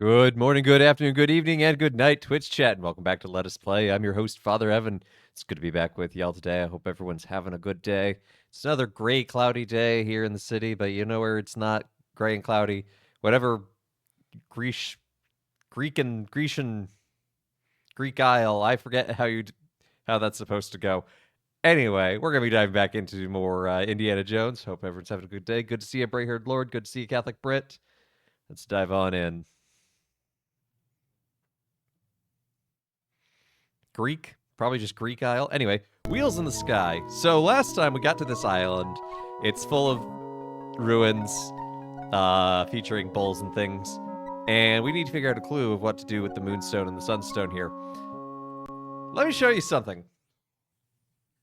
Good morning, good afternoon, good evening, and good night, Twitch chat, and welcome back to Let Us Play. I'm your host, Father Evan. It's good to be back with y'all today. I hope everyone's having a good day. It's another gray, cloudy day here in the city, but you know where it's not gray and cloudy? Whatever Grecian Greek Isle. I forget how that's supposed to go. Anyway, we're gonna be diving back into more Indiana Jones. Hope everyone's having a good day. Good to see you, Brayherd Lord. Good to see you, Catholic Brit. Let's dive on in. Greek, probably just Greek Isle. Anyway, wheels in the sky. So last time we got to this island, it's full of ruins, featuring bulls and things, and we need to figure out a clue of what to do with the Moonstone and the Sunstone here. Let me show you something.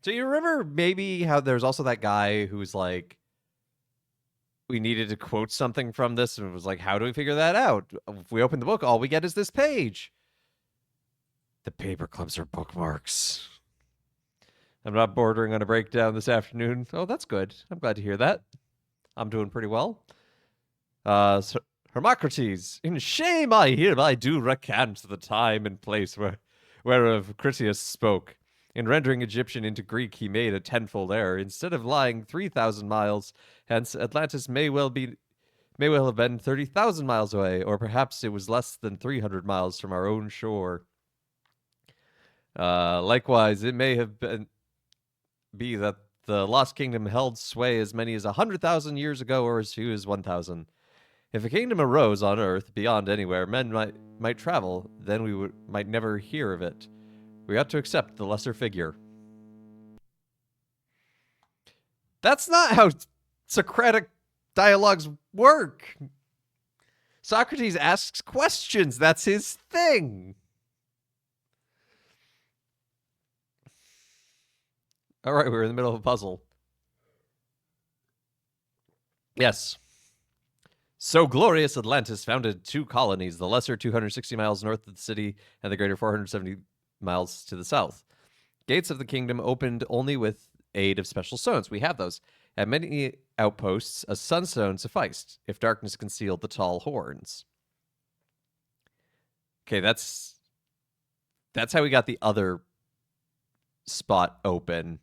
So you remember maybe how there's also that guy who's like, we needed to quote something from this, and it was like, how do we figure that out? If we open the book, all we get is this page. The paper clips are bookmarks. I'm not bordering on a breakdown this afternoon. Oh, that's good. I'm glad to hear that. I'm doing pretty well. Hermocrates, in shame I hereby do recant the time and place whereof Critias spoke. In rendering Egyptian into Greek, he made a tenfold error. Instead of lying 3,000 miles hence, Atlantis may well have been 30,000 miles away, or perhaps it was less than 300 miles from our own shore. Likewise, it may have be that the Lost Kingdom held sway as many as 100,000 years ago, or as few as 1,000. If a kingdom arose on Earth beyond anywhere men might travel, then we might never hear of it. We ought to accept the lesser figure. That's not how Socratic dialogues work. Socrates asks questions. That's his thing. All right, we're in the middle of a puzzle. Yes. So glorious Atlantis founded 2 colonies, the lesser 260 miles north of the city and the greater 470 miles to the south. Gates of the kingdom opened only with aid of special stones. We have those. At many outposts, a sunstone sufficed, if darkness concealed the tall horns. Okay, that's how we got the other spot open,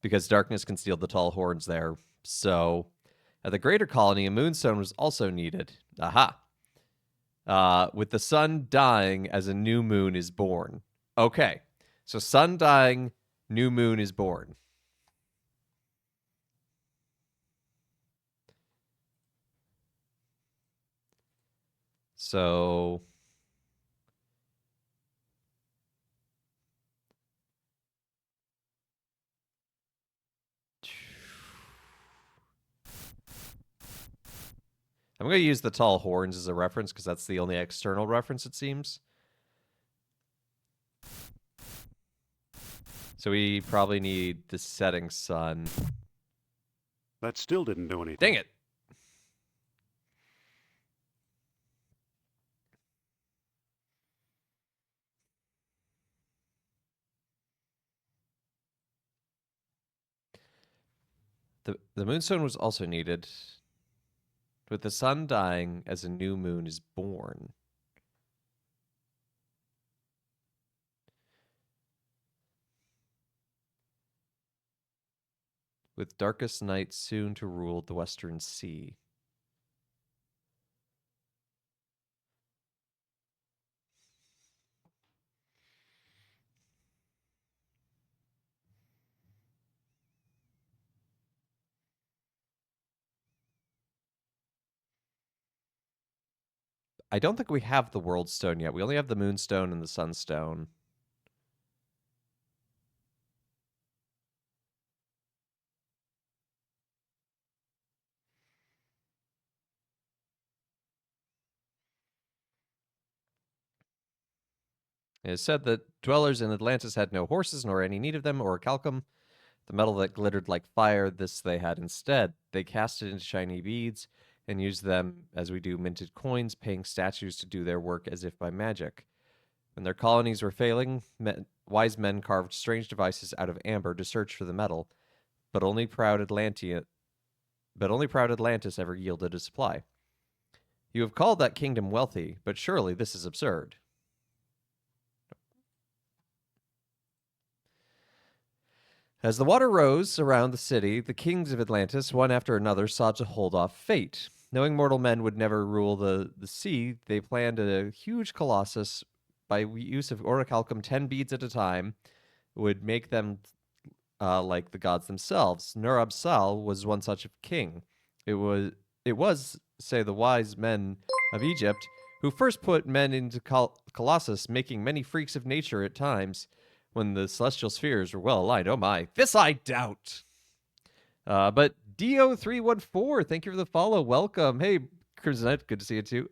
because darkness concealed the tall horns there. So, at the greater colony, a moonstone was also needed. Aha. With the sun dying as a new moon is born. Okay, so sun dying, new moon is born. So... I'm going to use the tall horns as a reference because that's the only external reference, it seems. So we probably need the setting sun. That still didn't do anything. Dang it. The moonstone was also needed. With the sun dying as a new moon is born. With darkest night soon to rule the western sea. I don't think we have the world stone yet. We only have the moonstone and the sunstone. It is said that dwellers in Atlantis had no horses nor any need of them or calcum. The metal that glittered like fire, this they had instead. They cast it into shiny beads and used them as we do minted coins, paying statues to do their work as if by magic. When their colonies were failing, wise men carved strange devices out of amber to search for the metal, but only proud Atlantis ever yielded a supply. You have called that kingdom wealthy, but surely this is absurd. As the water rose around the city, the kings of Atlantis, one after another, sought to hold off fate. Knowing mortal men would never rule the sea, they planned a huge colossus by use of orichalcum 10 beads at a time, would make them like the gods themselves. Nur-Absal was one such king. It was, say the wise men of Egypt, who first put men into colossus, making many freaks of nature at times. when the celestial spheres were well aligned. Oh my, this I doubt. But Dio314, thank you for the follow. Welcome. Hey, Crimsonite, good to see you too.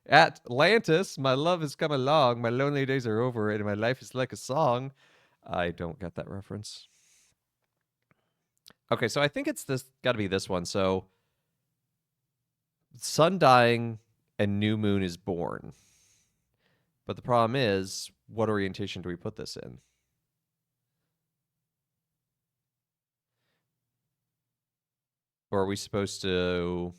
Atlantis, my love has come along. My lonely days are over, and my life is like a song. I don't get that reference. Okay, so I think it's this. Got to be this one. So, sun dying and new moon is born. But the problem is, what orientation do we put this in? Or are we supposed to...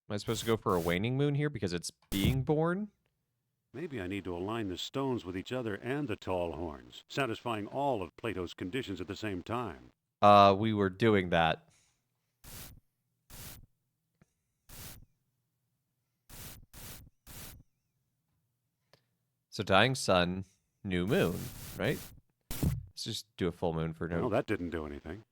Am I supposed to go for a waning moon here because it's being born? Maybe I need to align the stones with each other and the tall horns, satisfying all of Plato's conditions at the same time. We were doing that. So dying sun, new moon, right? Let's just do a full moon for now. No, that didn't do anything.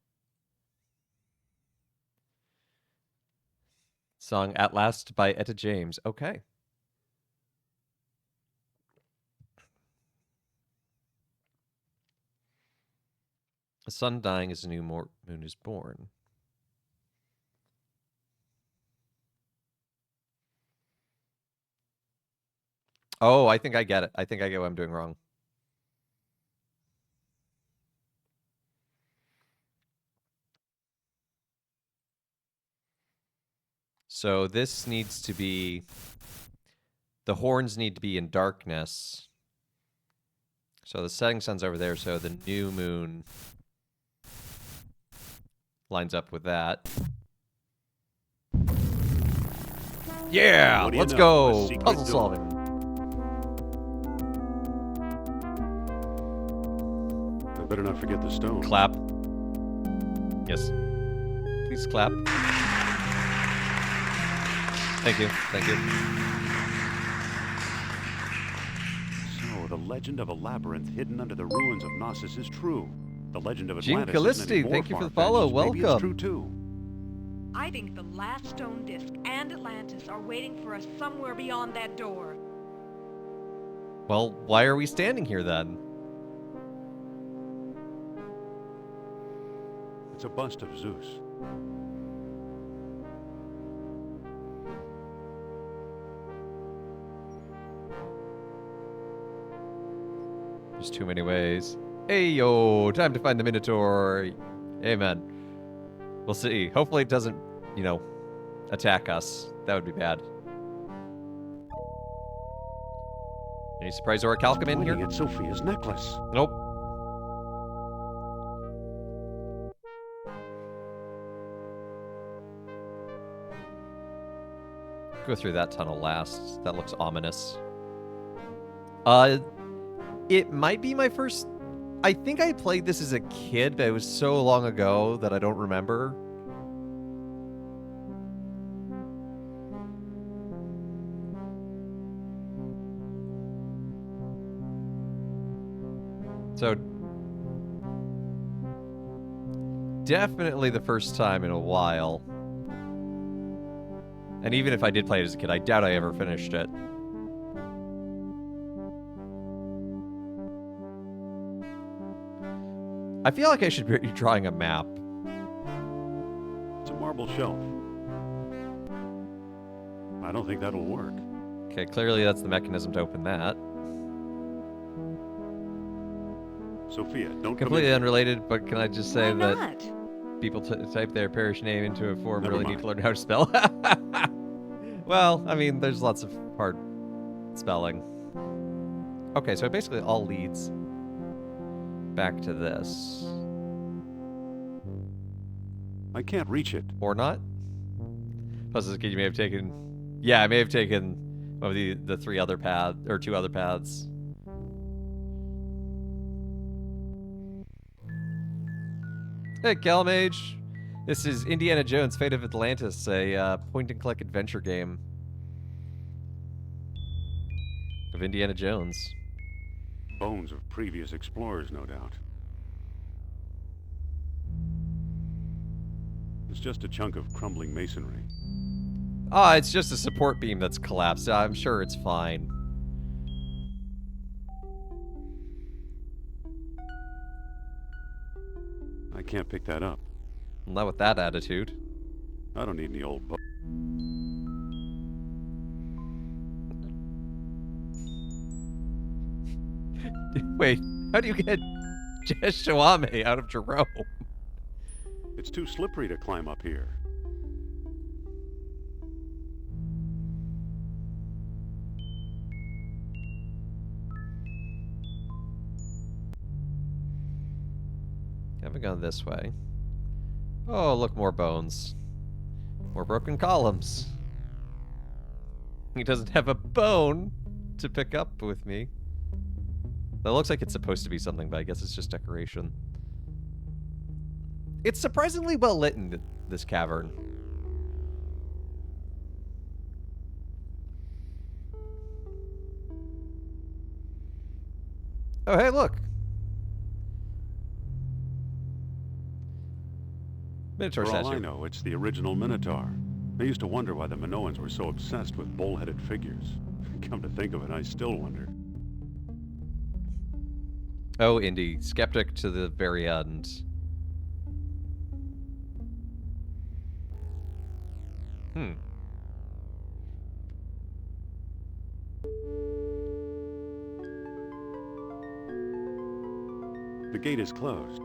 Song At Last by Etta James. Okay. The sun dying as a new moon is born. Oh, I think I get it. I think I get what I'm doing wrong. So this needs to be... The horns need to be in darkness. So the setting sun's over there, so the new moon lines up with that. Yeah! Let's go! Puzzle solving. I better not forget the stone. Clap. Yes. Please clap. Thank you. Thank you. So, the legend of a labyrinth hidden under the ruins of Knossos is true. The legend of Gene Atlantis Callisti, isn't any thank you more for the follow. far-fetched. Maybe it's true Welcome. too. I think the last stone disk and Atlantis are waiting for us somewhere beyond that door. Well, why are we standing here then? It's a bust of Zeus. There's too many ways. Hey, yo, time to find the Minotaur. Amen. We'll see. Hopefully it doesn't, you know, attack us. That would be bad. Any surprise orichalcum in here? Pointing at Sophia's necklace. Nope. Go through that tunnel last. That looks ominous. It might be my first... I think I played this as a kid, but it was so long ago that I don't remember. So... definitely the first time in a while. And even if I did play it as a kid, I doubt I ever finished it. I feel like I should be drawing a map. It's a marble shelf. I don't think that'll work. Okay, clearly that's the mechanism to open that. Sophia, don't Completely come in. unrelated, but can I just say Why that not? people type their parish name into a form Never really need mind. to learn how to spell? Well, I mean, there's lots of hard spelling. Okay, so it basically all leads back to this. I can't reach it. Or not? Plus, as a kid, you may have taken... Yeah, I may have taken one of the three other paths, or two other paths. Hey, Calmage. This is Indiana Jones, Fate of Atlantis, a point-and-click adventure game. of Indiana Jones. Bones of previous explorers, no doubt. It's just a chunk of crumbling masonry. Ah, it's just a support beam that's collapsed. I'm sure it's fine. I can't pick that up. Not with that attitude. I don't need any old Wait, how do you get Jess Shawame out of Jerome? It's too slippery to climb up here. Haven't gone this way. Oh, look, more bones. More broken columns. He doesn't have a bone to pick up with me. That looks like it's supposed to be something, but I guess it's just decoration. It's surprisingly well lit in this cavern. Oh, hey, look. Minotaur For all statue. I know, it's the original Minotaur. I used to wonder why the Minoans were so obsessed with bull-headed figures. Come to think of it, I still wonder. Oh, Indy. Skeptic to the very end. Hmm. The gate is closed.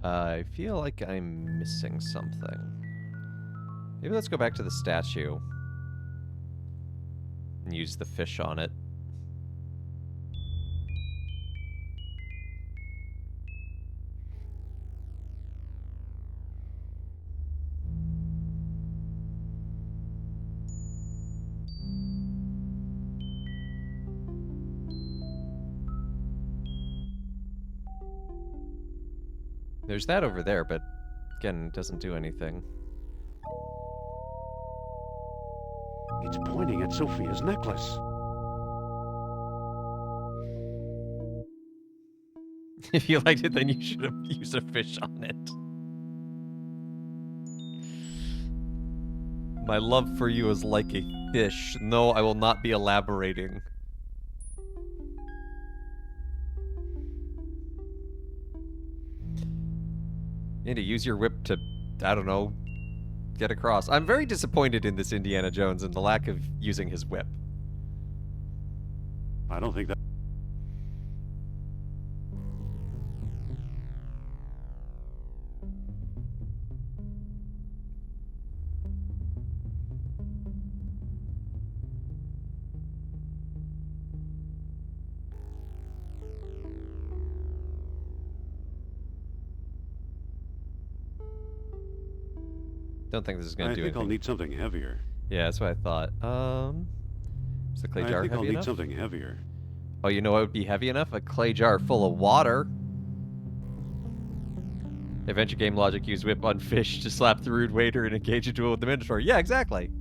I feel like I'm missing something. Maybe let's go back to the statue. And use the fish on it. There's that over there, but again, it doesn't do anything. It's pointing at Sophia's necklace. If you liked it, then you should have used a fish on it. My love for you is like a fish. No, I will not be elaborating. Need to use your whip to, I don't know, get across. I'm very disappointed in this Indiana Jones and the lack of using his whip. I don't think that... Don't think this is going I to do think anything. I'll need something heavier. Yeah, that's what I thought. Is the clay I jar think I'll heavy need enough? something heavier. Oh, you know what would be heavy enough? A clay jar full of water. Adventure game logic, use whip on fish to slap the rude waiter and engage a duel with the Minotaur. Yeah, exactly.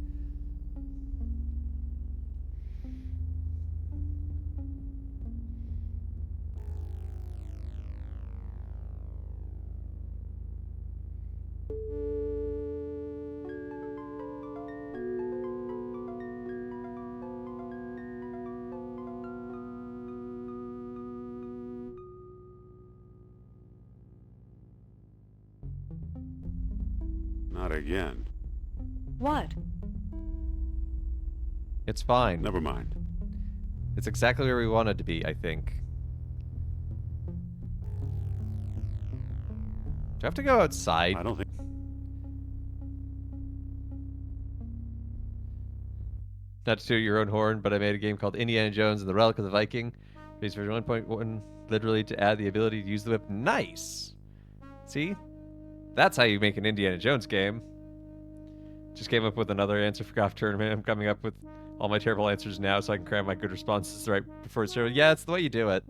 Not again. What? It's fine. Never mind. It's exactly where we wanted to be, I think. Do I have to go outside? I don't think... Not to toot your own horn, but I made a game called Indiana Jones and the Relic of the Viking. Base version 1.1, literally to add the ability to use the whip. Nice! See? That's how you make an Indiana Jones game. Just came up with another answer for golf tournament. I'm coming up with all my terrible answers now so I can cram my good responses right before it's show. Yeah, it's the way you do it.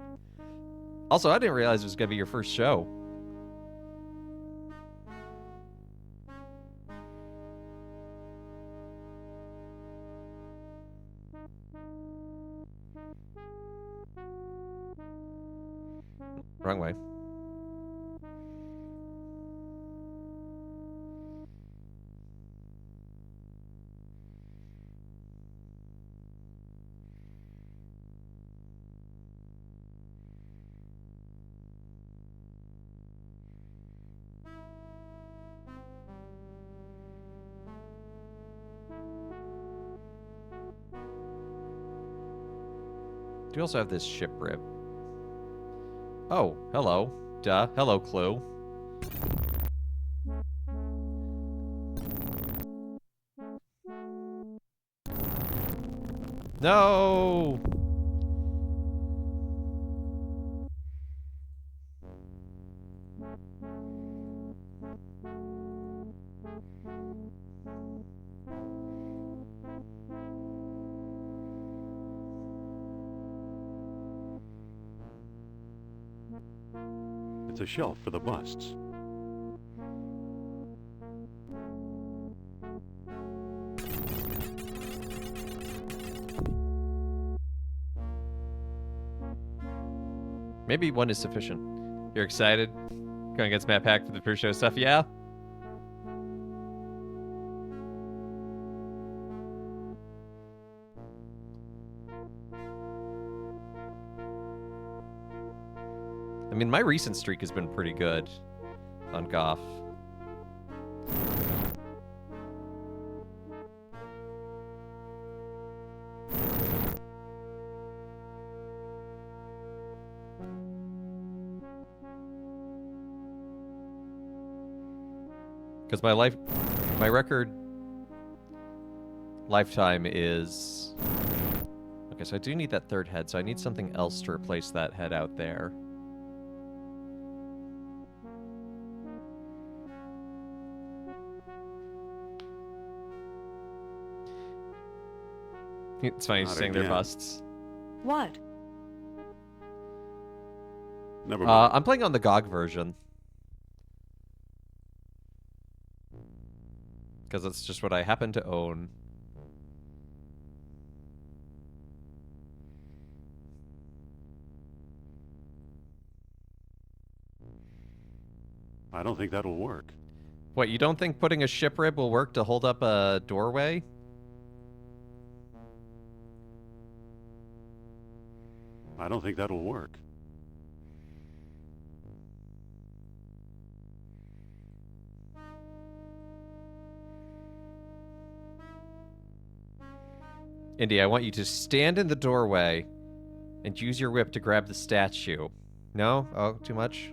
Also, I didn't realize it was going to be your first show. Wrong way. Do you also have this ship rip? Oh, hello. Duh. Hello, Clue. No! It's a shelf for the busts. Maybe one is sufficient. You're excited? Going against Matt Pack for the pre-show stuff, yeah? I mean, my recent streak has been pretty good on Goff. Because my record lifetime is... Okay, so I do need that third head, so I need something else to replace that head out there. It's funny Not saying they're again. busts. What? Never mind. I'm playing on the GOG version. Because that's just what I happen to own. I don't think that'll work. What, you don't think putting a ship rib will work to hold up a doorway? I don't think that'll work. Indy, I want you to stand in the doorway and use your whip to grab the statue. No? Oh, too much?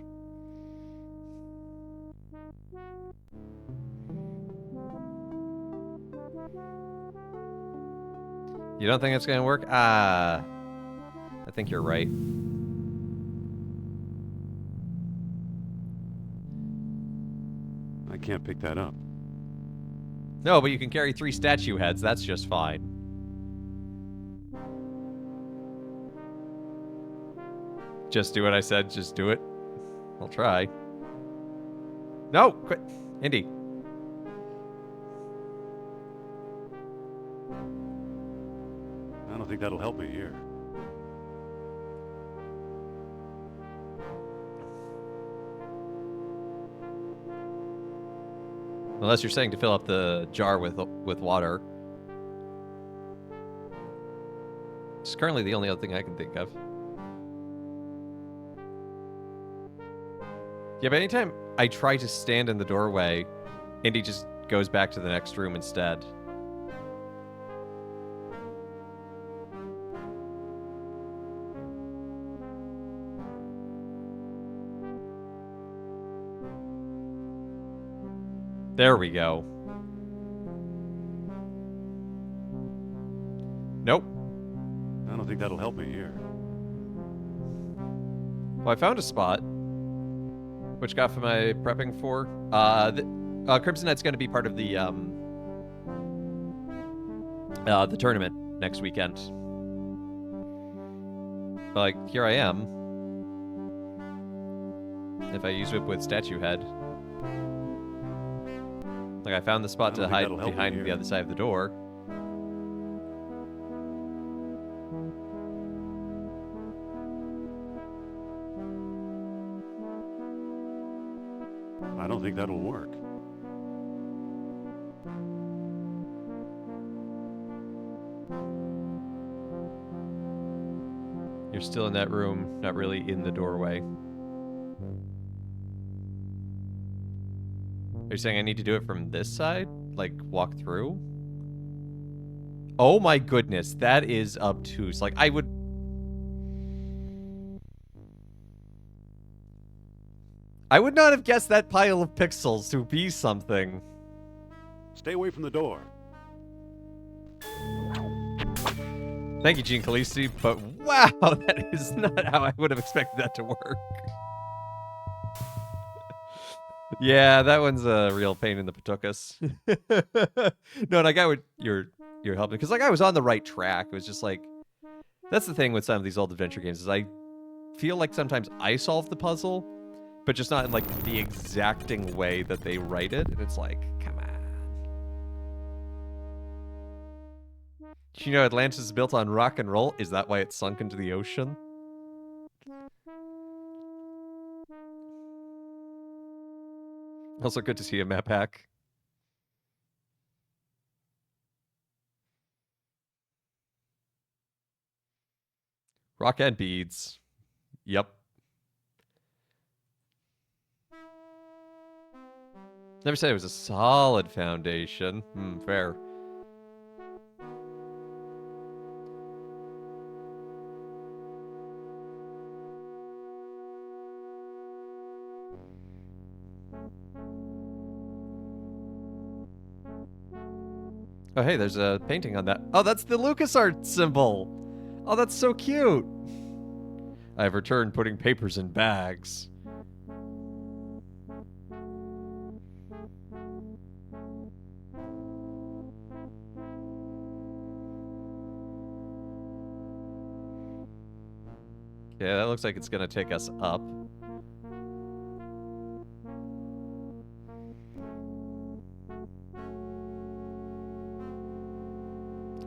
You don't think it's gonna work? Ah. I think you're right. I can't pick that up. No, but you can carry 3 statue heads. That's just fine. Just do what I said. Just do it. I'll try. No! Quit. Indy. I don't think that'll help me here. Unless you're saying to fill up the jar with water. It's currently the only other thing I can think of. Yeah, but anytime I try to stand in the doorway, Indy just goes back to the next room instead. There we go. Nope. I don't think that'll help me here. Well, I found a spot. Which guy am I prepping for? Crimson Knight's going to be part of the tournament next weekend. Like, here I am. If I use Whip with Statue Head. Like, I found the spot to hide behind the other side of the door. I don't think that'll work. You're still in that room, not really in the doorway. Are you saying I need to do it from this side? Like, walk through? Oh my goodness, that is obtuse. Like, I would not have guessed that pile of pixels to be something. Stay away from the door. Thank you, Gene Calisi, but wow, that is not how I would have expected that to work. Yeah, that one's a real pain in the patukas. No, and I got what you're helping, because like I was on the right track. It was just like, that's the thing with some of these old adventure games, is I feel like sometimes I solve the puzzle, but just not in like the exacting way that they write it, and it's like, come on. Did you know Atlantis is built on rock and roll? Is that why it sunk into the ocean? Also good to see a map hack. Rock and beads. Yep. Never said it was a solid foundation. Fair. Oh, hey, there's a painting on that. Oh, that's the LucasArts symbol. Oh, that's so cute. I've returned putting papers in bags. Yeah, that looks like it's gonna take us up.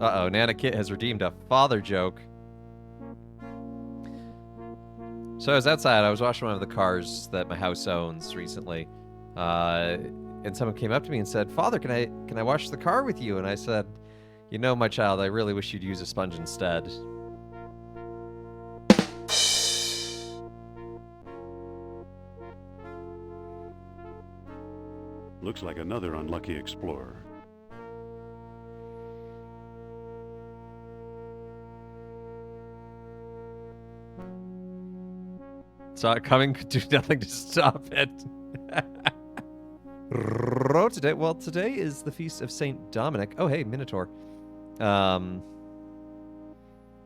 Uh-oh, Nana Kit has redeemed a father joke. So I was outside, I was washing one of the cars that my house owns recently. And someone came up to me and said, "Father, can I wash the car with you?" And I said, "You know, my child, I really wish you'd use a sponge instead." Looks like another unlucky explorer. Saw it coming, could do nothing to stop it. Today is the feast of Saint Dominic. Oh, hey, Minotaur. When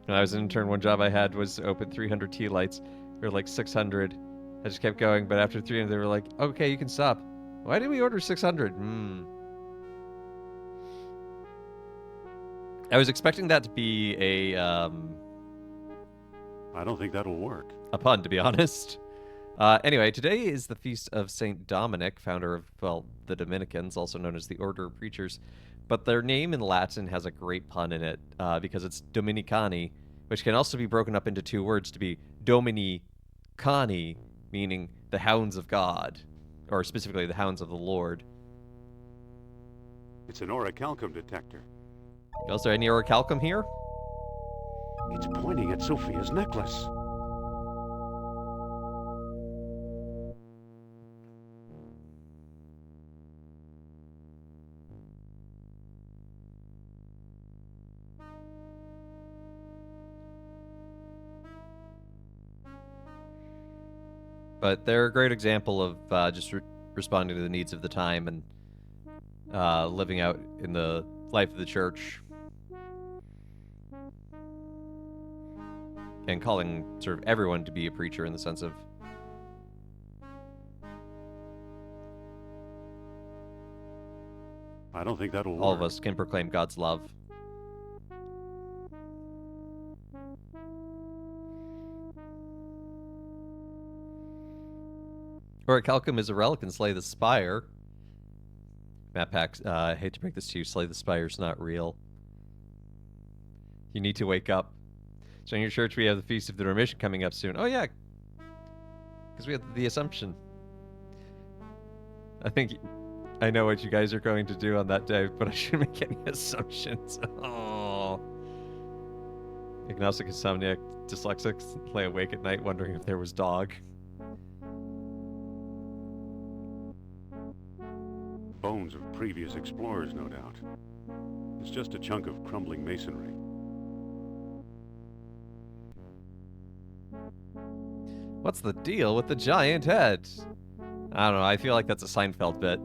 I was an intern, one job I had was to open 300 tea lights. There were like 600. I just kept going, but after 300, they were like, "Okay, you can stop." Why did we order 600? I was expecting that to be I don't think that'll work. a pun, to be honest. Anyway, today is the feast of Saint Dominic, founder of, well, the Dominicans, also known as the Order of Preachers. But their name in Latin has a great pun in it, because it's Dominicani, which can also be broken up into two words to be Domini Cani, meaning the hounds of God, or specifically the hounds of the Lord. It's an orichalcum detector. Is there any orichalcum here? It's pointing at Sophia's necklace. But they're a great example of just responding to the needs of the time and living out in the life of the church. and calling sort of everyone to be a preacher in the sense of I don't think that'll all work. of us can proclaim God's love. Orichalcum is a relic and slay the spire. Map packs, I hate to break this to you, slay the spire's not real. You need to wake up. So in your church we have the Feast of the Remission coming up soon. Oh yeah, because we have the Assumption. I think I know what you guys are going to do on that day, but I shouldn't make any assumptions. Oh. Agnostic, insomniac, dyslexic, lay awake at night wondering if there was dog. Bones of previous explorers, no doubt. It's just a chunk of crumbling masonry. What's the deal with the giant head? I don't know, I feel like that's a Seinfeld bit.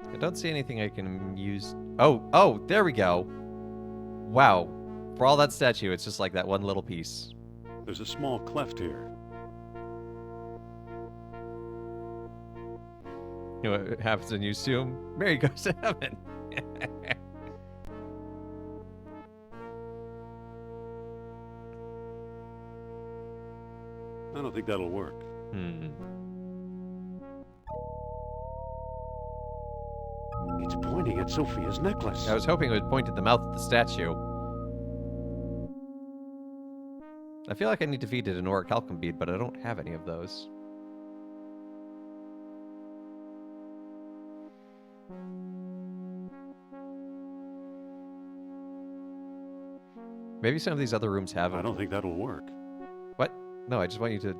I don't see anything I can use. Oh, there we go. Wow. For all that statue, it's just like that one little piece. There's a small cleft here. You know what happens when you assume Mary goes to heaven. I don't think that'll work. It's pointing at Sophia's necklace. I was hoping it would point at the mouth of the statue. I feel like I need defeated an orichalcum bead, but I don't have any of those. Maybe some of these other rooms have them. I don't think that'll work. What? No, I just want you to...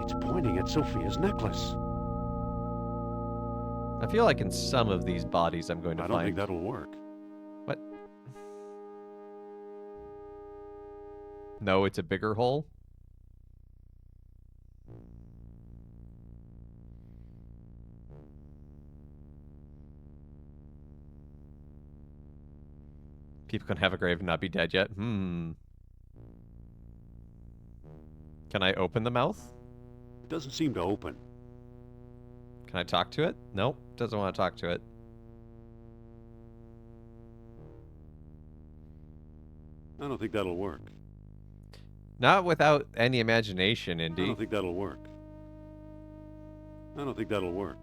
It's pointing at Sophia's necklace. I feel like in some of these bodies I'm going to I find... don't think that'll work. What? No, it's a bigger hole? People can have a grave and not be dead yet. Can I open the mouth? It doesn't seem to open. Can I talk to it? Nope, doesn't want to talk to it. I don't think that'll work. Not without any imagination, I Indy. don't think that'll work. I don't think that'll work.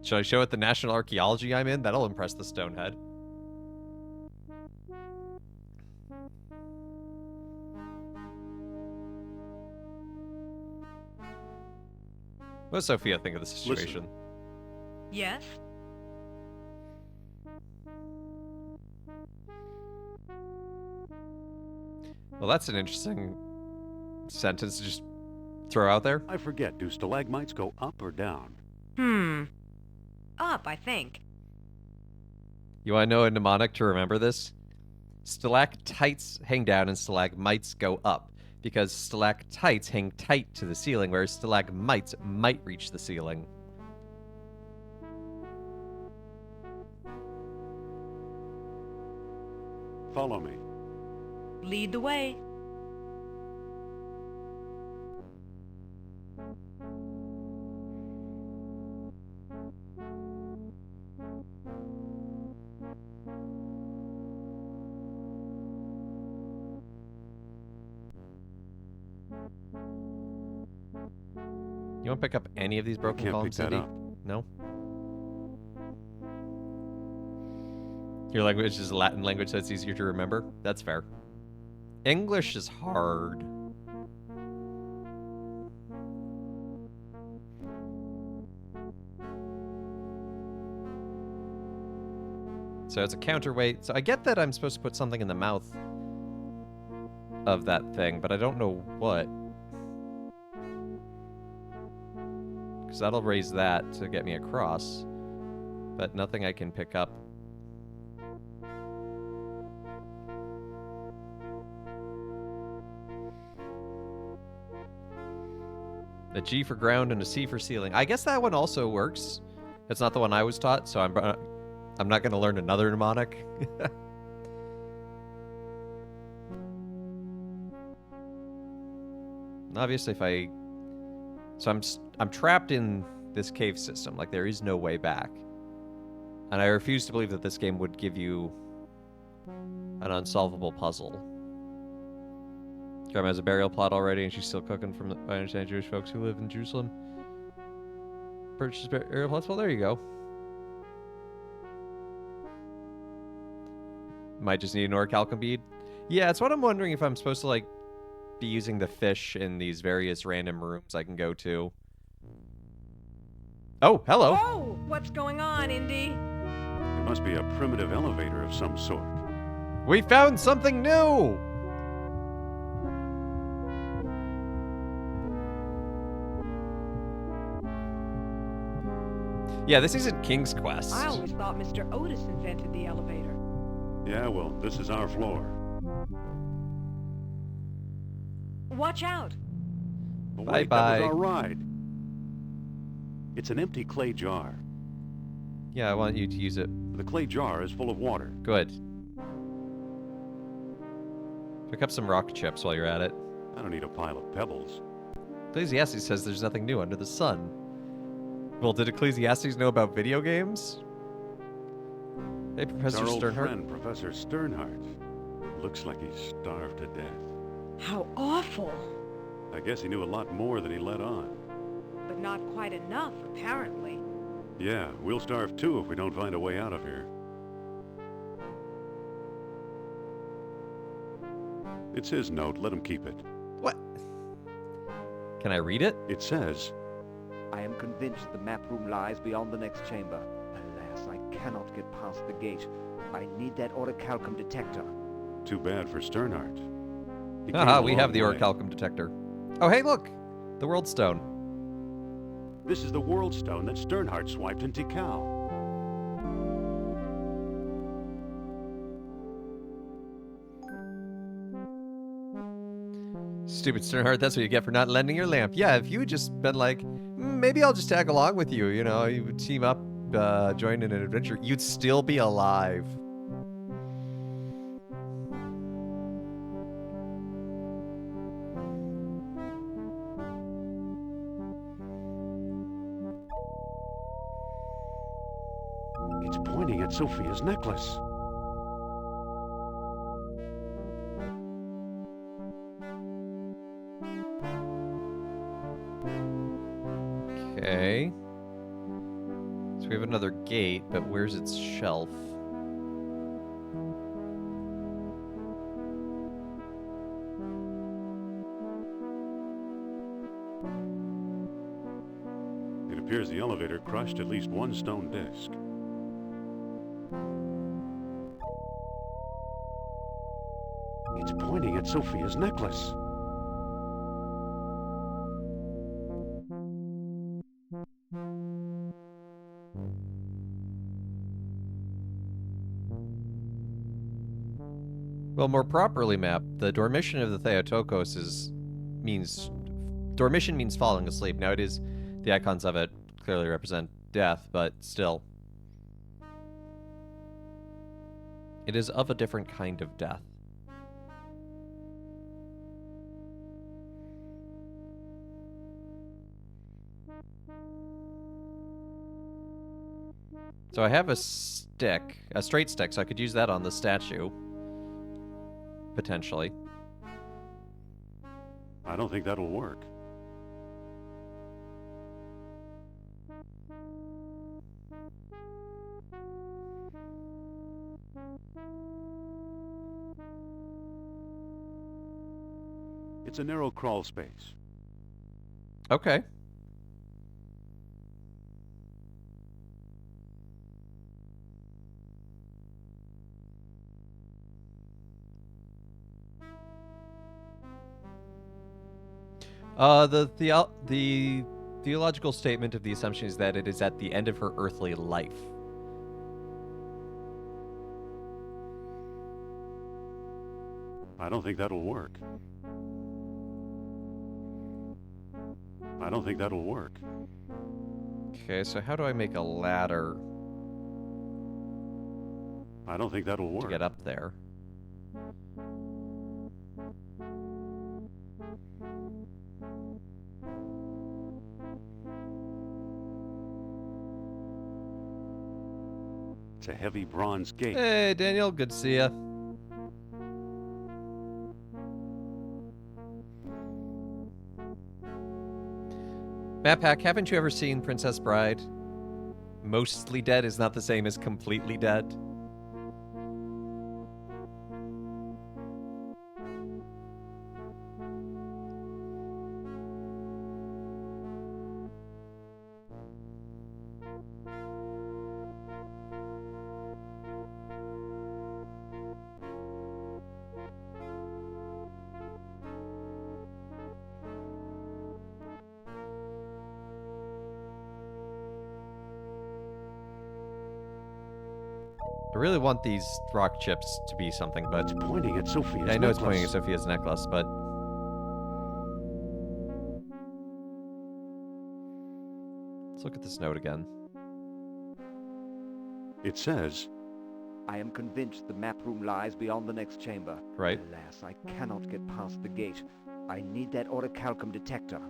Should I show it the national archaeology I'm in? That'll impress the stonehead. What does Sophia think of the situation? Yes? Well, that's an interesting sentence to just throw out there. I forget, do stalagmites go up or down? Up, I think. You want to know a mnemonic to remember this? Stalactites hang down and stalagmites go up, because stalactites hang tight to the ceiling, whereas stalagmites might reach the ceiling. Follow me. Lead the way. You want to pick up any of these broken Can't pick columns, that Cindy? up. No? Your language is a Latin language, so it's easier to remember? That's fair. English is hard. So it's a counterweight. So I get that I'm supposed to put something in the mouth of that thing, but I don't know what. Because that'll raise that to get me across. But nothing I can pick up. A G for ground and a C for ceiling. I guess that one also works. It's not the one I was taught, so I'm not going to learn another mnemonic. Obviously, if I... So I'm trapped in this cave system. Like, there is no way back. And I refuse to believe that this game would give you an unsolvable puzzle. Grandma has a burial plot already, and she's still cooking from, I understand, Jewish folks who live in Jerusalem. Purchase burial plots? Well, there you go. Might just need an orichalcum bead. Yeah, it's what I'm wondering if I'm supposed to, like, be using the fish in these various random rooms I can go to. Oh, hello. Oh, what's going on, Indy? It must be a primitive elevator of some sort. We found something new! Yeah, this isn't King's Quest. I always thought Mr. Otis invented the elevator. Yeah, well, this is our floor. Watch out! But Bye wait, bye. that was our ride. It's an empty clay jar. Yeah, I want you to use it. The clay jar is full of water. Good. Pick up some rock chips while you're at it. I don't need a pile of pebbles. Ecclesiastes says there's nothing new under the sun. Well, did Ecclesiastes know about video games? Hey, Professor Our old Sternhardt. friend, Professor Sternhardt. Looks like he's starved to death. How awful! I guess he knew a lot more than he let on. But not quite enough, apparently. Yeah, we'll starve too if we don't find a way out of here. It's his note. Let him keep it. What? Can I read it? It says, I am convinced the map room lies beyond the next chamber. Alas, I cannot get past the gate. I need that orichalcum detector. too bad for Sternhardt. He came Haha, a we long have the way. orichalcum detector. Oh, hey, look! The World Stone. This is the world stone that Sternhardt swiped in Tikal. Stupid Sternhardt, that's what you get for not lending your lamp. Yeah, if you had just been like, maybe I'll just tag along with you, you know, you would team up, join in an adventure, you'd still be alive. It's pointing at Sophia's necklace. Okay. So we have another gate, but where's its shelf? It appears the elevator crushed at least one stone disc. It's pointing at Sophia's necklace. Well, more properly mapped, the dormition of the Theotokos means dormition means falling asleep. Now it is the icons of it clearly represent death, but still. It is of a different kind of death. So I have a stick, a straight stick, so I could use that on the statue. Potentially. I don't think that'll work. It's a narrow crawl space. Okay. The theological statement of the assumption is that it is at the end of her earthly life. I don't think that'll work. I don't think that'll work. Okay, so how do I make a ladder I don't think that'll to work. get up there? It's a heavy bronze gate. Hey, Daniel, good to see ya. Backpack, haven't you ever seen Princess Bride? Mostly dead is not the same as completely dead. I really want these rock chips to be something, but It's pointing at Sophia's I know it's pointing at necklace. Sophia's necklace, but let's look at this note again. It says, I am convinced the map room lies beyond the next chamber. Right. Alas, I cannot get past the gate. I need that orichalcum detector.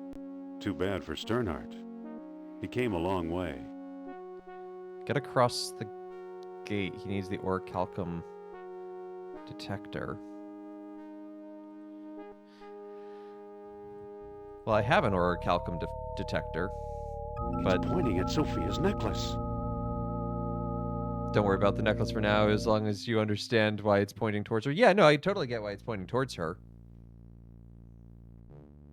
too bad for Sternhardt. He came a long way. Get across the gate. He needs the orichalcum detector. Well, I have an orichalcum detector, but It's pointing at Sophia's necklace. don't worry about the necklace for now, as long as you understand why it's pointing towards her. Yeah, no, I totally get why it's pointing towards her.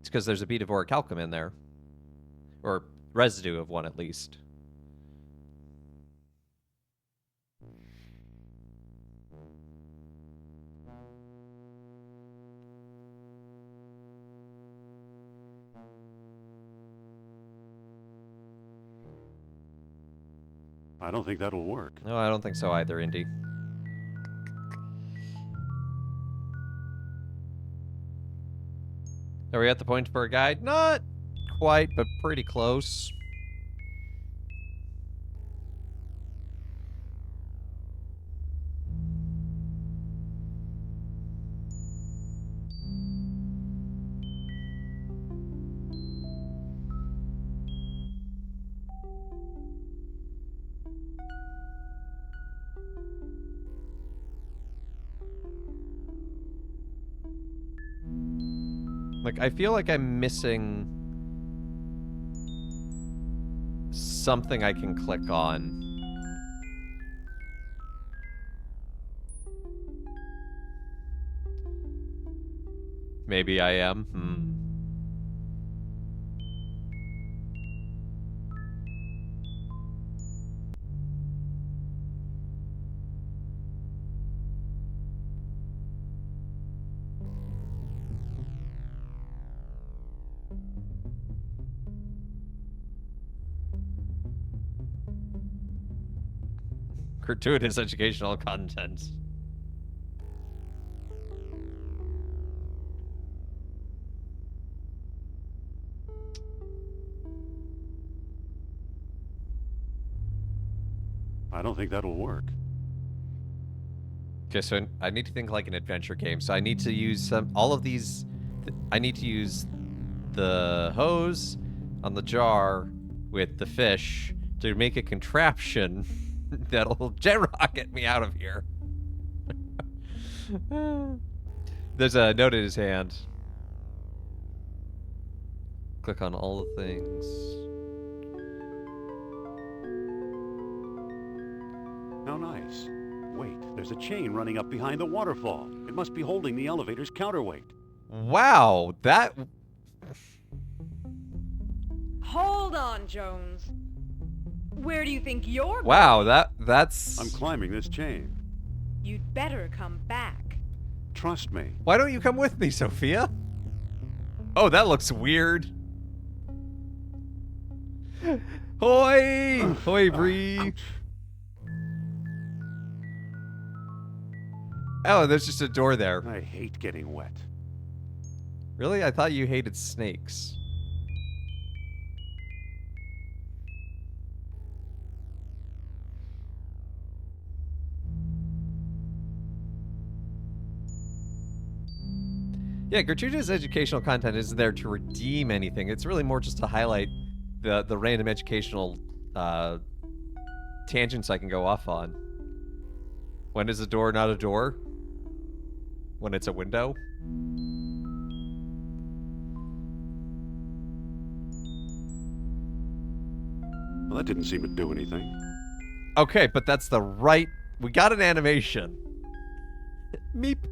It's because there's a bead of orichalcum in there. Or residue of one, at least. I don't think that'll work. No, I don't think so either, Indy. Are we at the point for a guide? Not quite, but pretty close. Like, I feel like I'm missing something I can click on. Maybe I am. Gratuitous educational content. I don't think that'll work. Okay, so I need to think like an adventure game. So I need to use all of these. I need to use the hose on the jar with the fish to make a contraption that'll jet rocket me out of here. There's a note in his hand. Click on all the things. How nice. Wait, there's a chain running up behind the waterfall. It must be holding the elevator's counterweight. Wow, that. Hold on, Jones. Where do you think you're Wow, going? that's. I'm climbing this chain. You'd better come back. Trust me. Why don't you come with me, Sophia? Oh, that looks weird. Hoi! Hoi, Bree! Ouch. Oh, there's just a door there. I hate getting wet. Really? I thought you hated snakes. Yeah, Gertrude's educational content isn't there to redeem anything. It's really more just to highlight the random educational tangents I can go off on. When is a door not a door? When it's a window? Well, that didn't seem to do anything. Okay, but that's the right... We got an animation. Meep.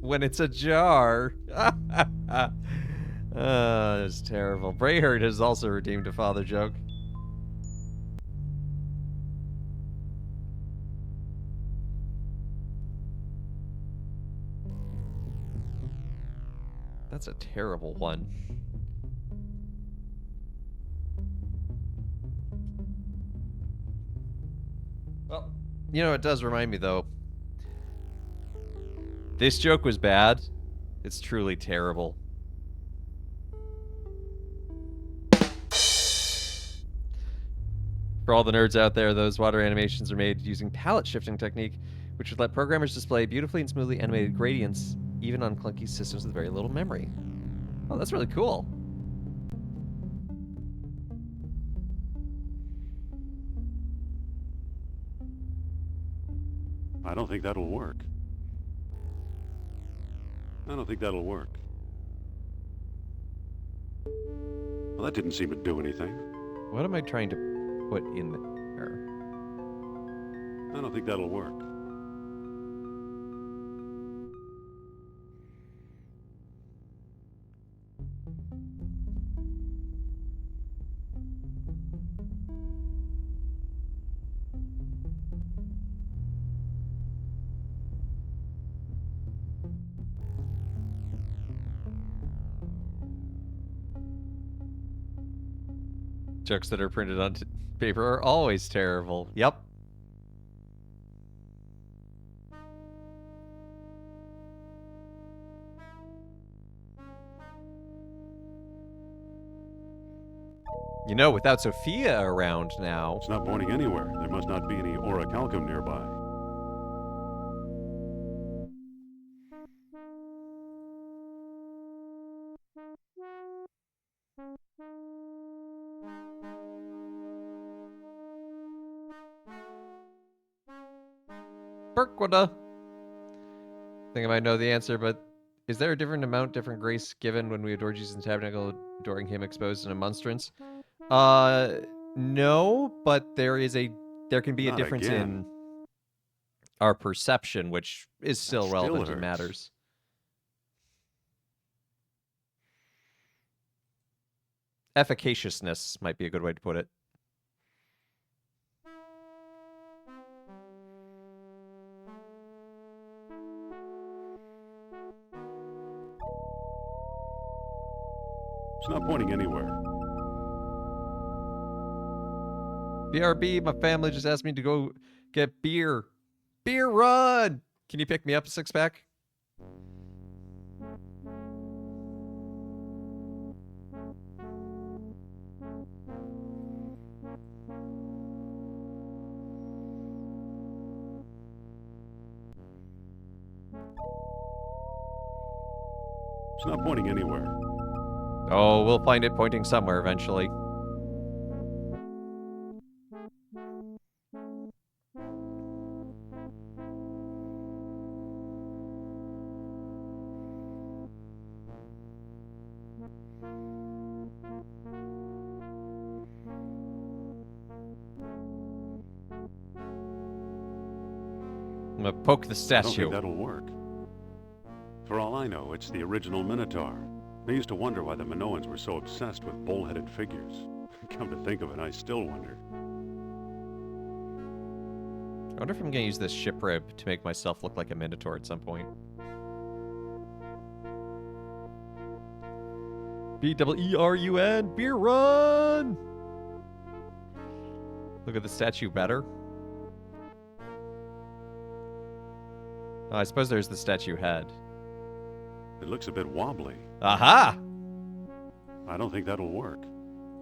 When it's a jar. That's terrible. Brayherd has also redeemed a father joke. That's a terrible one. Well, you know, it does remind me, though. This joke was bad. It's truly terrible. For all the nerds out there, those water animations are made using palette shifting technique, which would let programmers display beautifully and smoothly animated gradients, even on clunky systems with very little memory. Oh, that's really cool. I don't think that'll work. I don't think that'll work. Well, that didn't seem to do anything. What am I trying to put in there? I don't think that'll work. Jokes that are printed on paper are always terrible. Yep. You know, without Sophia around now... It's not pointing anywhere. There must not be any orichalcum nearby. Burkwada. I think I might know the answer, but is there a different amount, different grace given when we adore Jesus in the tabernacle, adoring him exposed in a monstrance? No, but there can be a Not difference again. in our perception, which is still That relevant still and hurts. matters. Efficaciousness might be a good way to put it. It's not pointing anywhere. BRB, my family just asked me to go get beer. Beer run! Can you pick me up a six-pack? It's not pointing anywhere. Oh, we'll find it pointing somewhere eventually. I'm gonna poke the I don't statue. think that'll work. For all I know, it's the original Minotaur. I used to wonder why the Minoans were so obsessed with bull-headed figures. Come to think of it, I still wonder. I wonder if I'm gonna use this ship rib to make myself look like a minotaur at some point. B-E-R-U-N. Beer run! Look at the statue better. Oh, I suppose there's the statue head. It looks a bit wobbly. Aha! I don't think that'll work.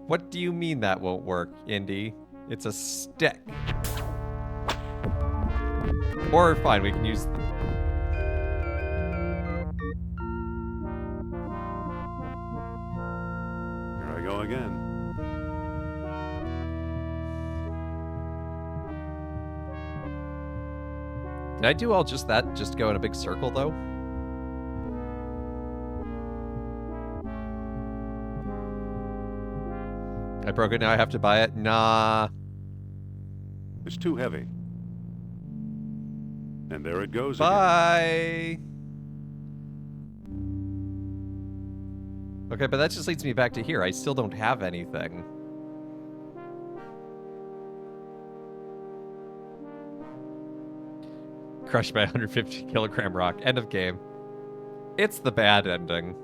What do you mean that won't work, Indy? It's a stick. Or fine, we can use... Here I go again. Did I do all just that? Just go in a big circle, though? I broke it, now I have to buy it? Nah. It's too heavy. And there it goes Bye! Okay, but that just leads me back to here. I still don't have anything. Crushed by 150 kilogram rock. End of game. It's the bad ending.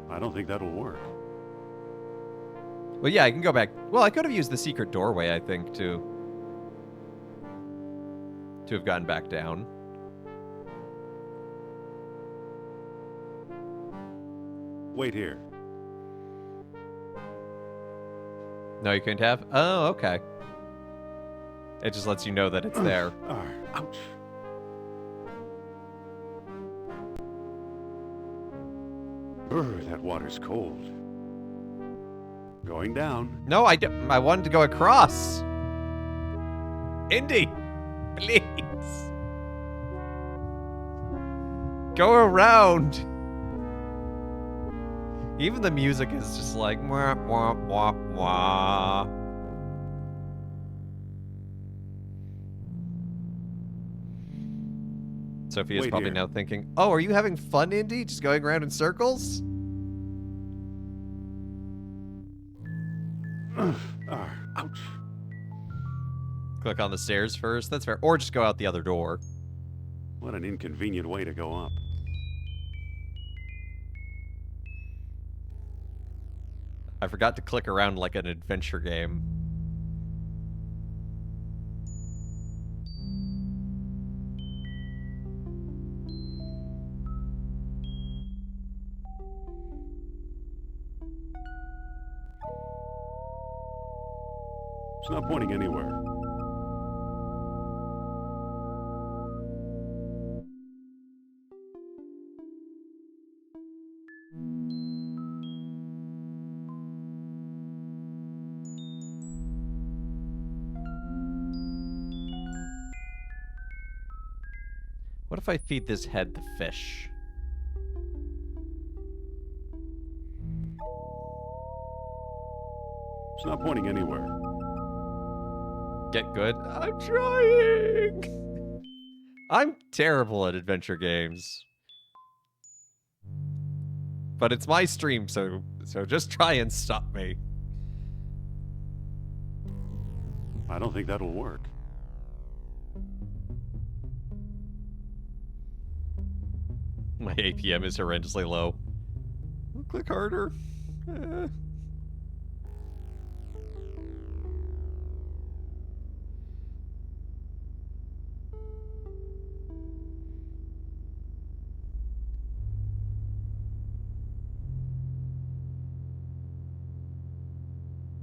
again. I don't think that'll work. Well, yeah, I can go back. Well, I could have used the secret doorway, I think, to have gotten back down. Wait here. No, you couldn't have? Oh, okay. It just lets you know that it's there. Ouch. That water's cold. Going down. No, I wanted to go across. Indy, please. Go around. Even the music is just like wah wah wah wah. Sophia's Wait probably here. now thinking, "Oh, are you having fun, Indy? Just going around in circles?" Ouch. Click on the stairs first. That's fair. Or just go out the other door. What an inconvenient way to go up. I forgot to click around like an adventure game. It's not pointing anywhere. What if I feed this head the fish? It's not pointing anywhere. Get good? I'm trying! I'm terrible at adventure games. But it's my stream, so just try and stop me. I don't think that'll work. My APM is horrendously low. Click harder.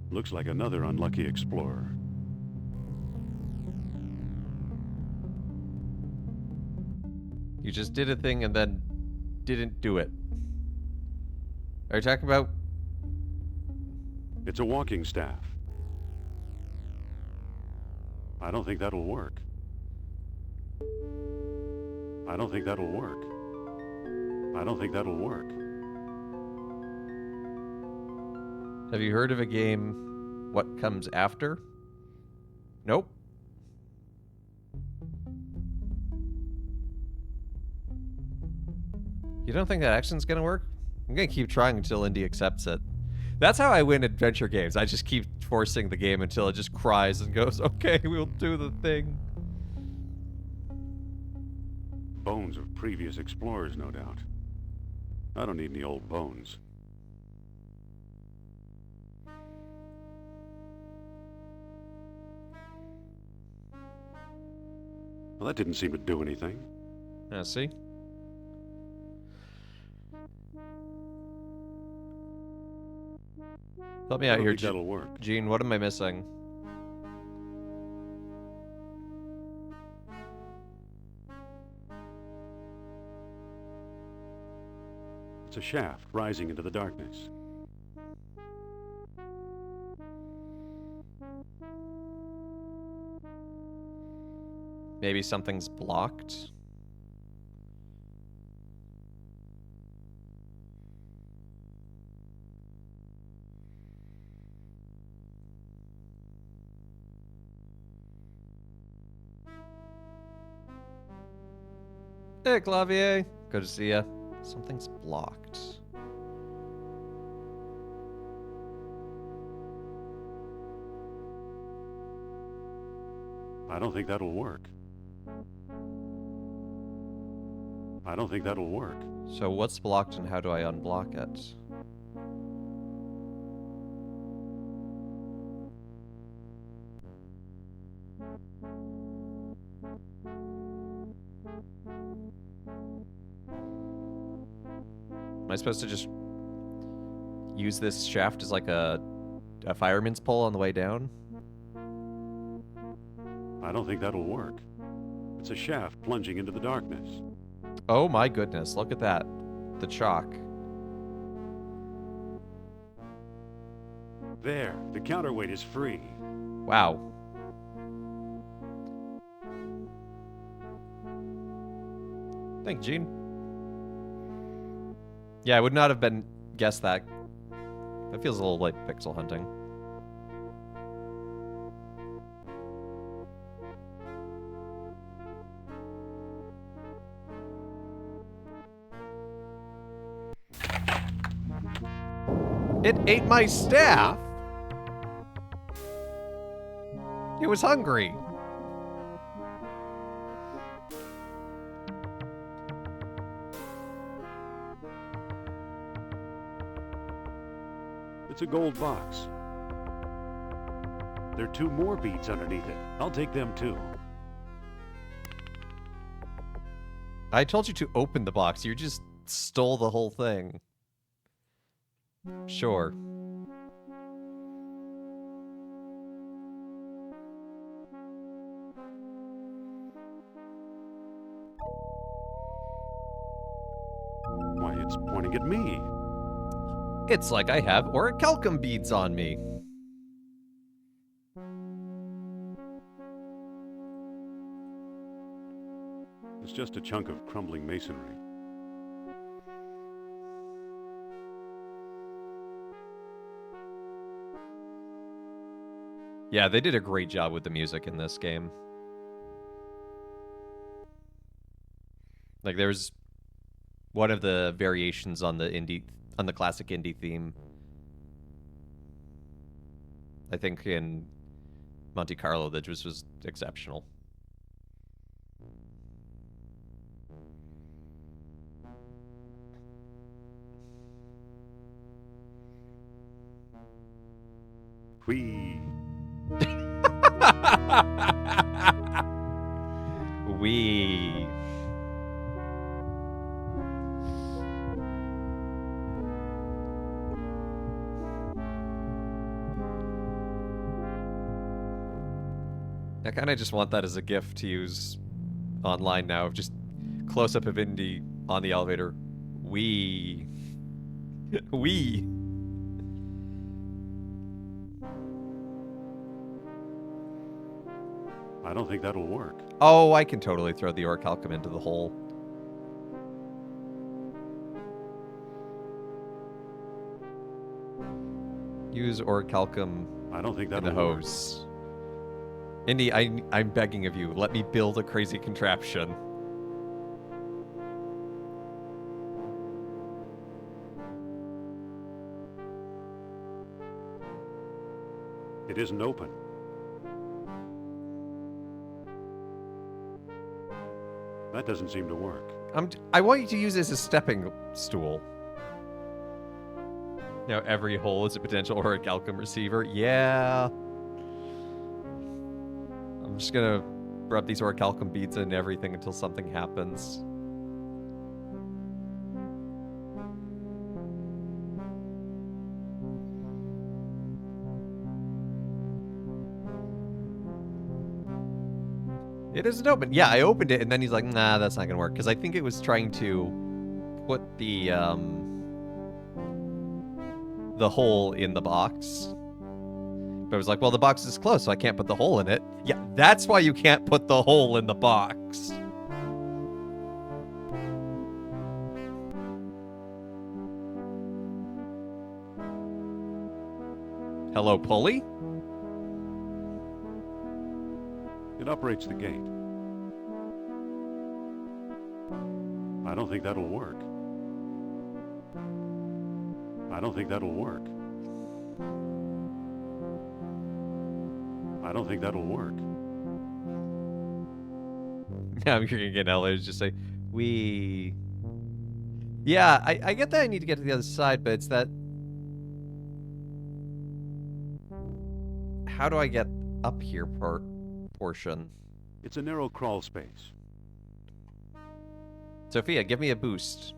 Looks like another unlucky explorer. You just did a thing and then didn't do it. Are you talking about... It's a walking staff. I don't think that'll work. I don't think that'll work. I don't think that'll work. Have you heard of a game, What Comes After? Nope. You don't think that action's gonna work? I'm gonna keep trying until Indy accepts it. That's how I win adventure games. I just keep forcing the game until it just cries and goes, okay, we'll do the thing. bones of previous explorers, no doubt. I don't need any old bones. Well, that didn't seem to do anything. See? Help me I out don't here, think that'll work. Gene. What am I missing? It's a shaft rising into the darkness. Maybe something's blocked? Hey, Clavier. Good to see ya. Something's blocked. I don't think that'll work. I don't think that'll work. So what's blocked and how do I unblock it? Am I supposed to just use this shaft as like a fireman's pole on the way down? I don't think that'll work. It's a shaft plunging into the darkness. Oh my goodness, look at that. The chalk. There, the counterweight is free. Wow. Thank you, Gene. Yeah, I would not have guessed that. That feels a little like pixel hunting. It ate my staff! It was hungry. It's a gold box. There are 2 more beads underneath it. I'll take them too. I told you to open the box. You just stole the whole thing. Sure. Why, it's pointing at me. It's like I have orichalcum beads on me. It's just a chunk of crumbling masonry. Yeah, they did a great job with the music in this game. Like, there's one of the variations on the classic indie theme. I think in Monte Carlo that just was exceptional. Whee! Wee. I kind of just want that as a GIF to use online now. Just close up of Indy on the elevator. Wee. Wee. I don't think that'll work. Oh, I can totally throw the orichalcum into the hole. Use orichalcum I don't think in that'll the work. hose. Indy, I'm begging of you, let me build a crazy contraption. It isn't open. That doesn't seem to work. I want you to use this as a stepping stool. Now every hole is a potential orichalcum receiver. Yeah. I'm just gonna rub these orichalcum beads in everything until something happens. It isn't open. Yeah, I opened it and then he's like, nah, that's not gonna work. Because I think it was trying to put the hole in the box. But I was like, well, the box is closed, so I can't put the hole in it. Yeah, that's why you can't put the hole in the box. Hello, pulley? It operates the gate. I don't think that'll work. I don't think that'll work. I don't think that'll work. Now I'm gonna get Ella to just say, we. Yeah, I get that I need to get to the other side, but it's that. How do I get up here portion? It's a narrow crawl space. Sophia, give me a boost.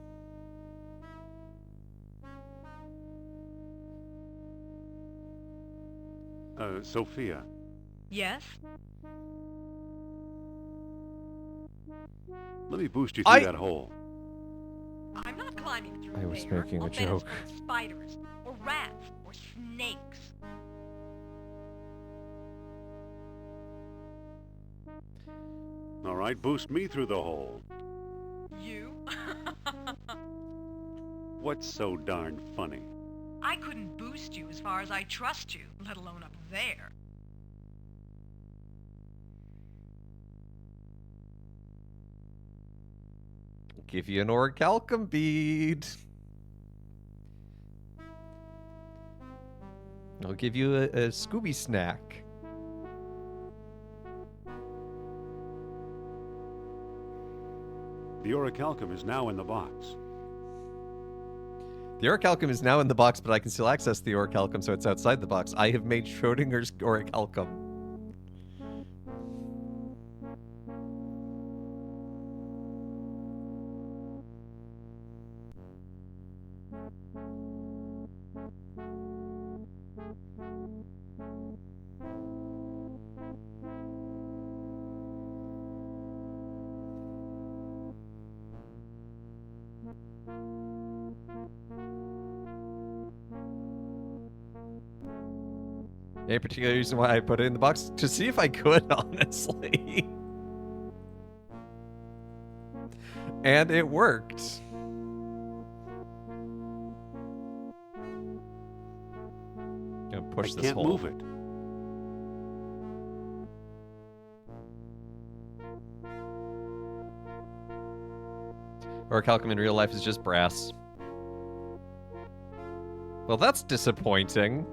Sophia, Yes? let me boost you through that hole. I'm not climbing through I was there. making a I'll bet it's joke. full of spiders, or rats, or snakes. All right, boost me through the hole. You? What's so darn funny? I couldn't boost you as far as I trust you, let alone up there. Give you an orichalcum bead. I'll give you a Scooby snack. The orichalcum is now in the box. The orichalcum is now in the box, but I can still access the orichalcum, so it's outside the box. I have made Schrodinger's orichalcum. Any particular reason why I put it in the box? To see if I could, honestly. And it worked. Gonna push I this can't hole. move it. Orichalcum in real life is just brass. Well, that's disappointing.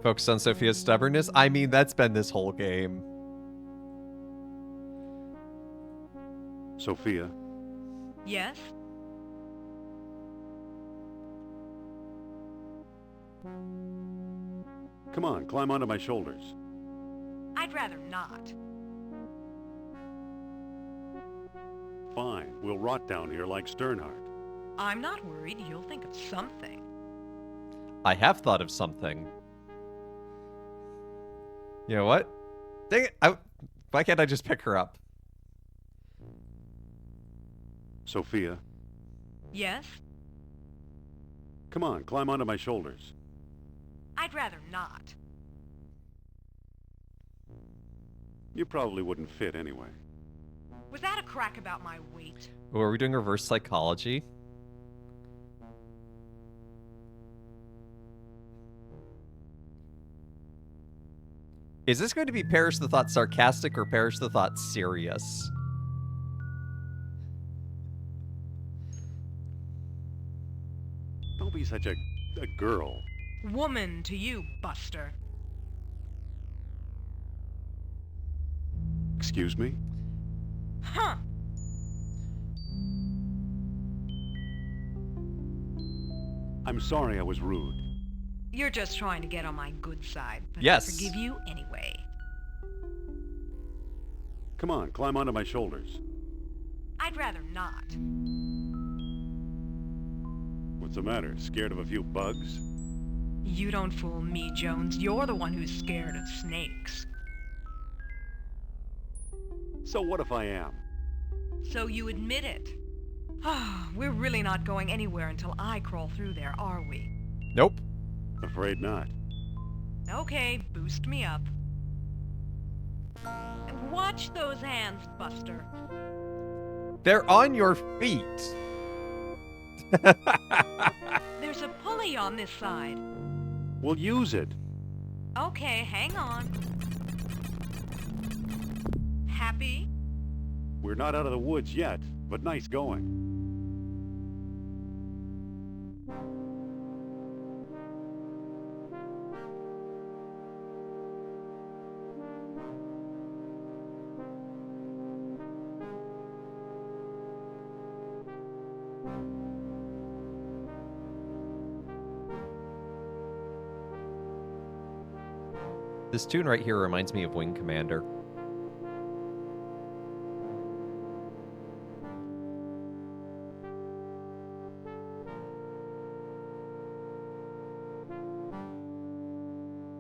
Focus on Sophia's stubbornness? I mean, that's been this whole game. Sophia, Yes? come on, climb onto my shoulders. I'd rather not. Fine, we'll rot down here like Sternhardt. I'm not worried. You'll think of something. I have thought of something. You know what? Dang it! Why can't I just pick her up? Sophia, Yes? come on, climb onto my shoulders. I'd rather not. You probably wouldn't fit anyway. Was that a crack about my weight? Oh, are we doing reverse psychology? Is this going to be Perish the Thought sarcastic or Perish the Thought serious? Don't be such a girl. Woman to you, Buster. Excuse me? Huh! I'm sorry I was rude. You're just trying to get on my good side, but Yes. I forgive you anyway. Come on, climb onto my shoulders. I'd rather not. What's the matter? Scared of a few bugs? You don't fool me, Jones. You're the one who's scared of snakes. So what if I am? So you admit it. We're really not going anywhere until I crawl through there, are we? Nope. Afraid not. Okay, boost me up. And watch those hands, Buster. They're on your feet. There's a pulley on this side. We'll use it. Okay, hang on. Happy? We're not out of the woods yet, but nice going. This tune right here reminds me of Wing Commander.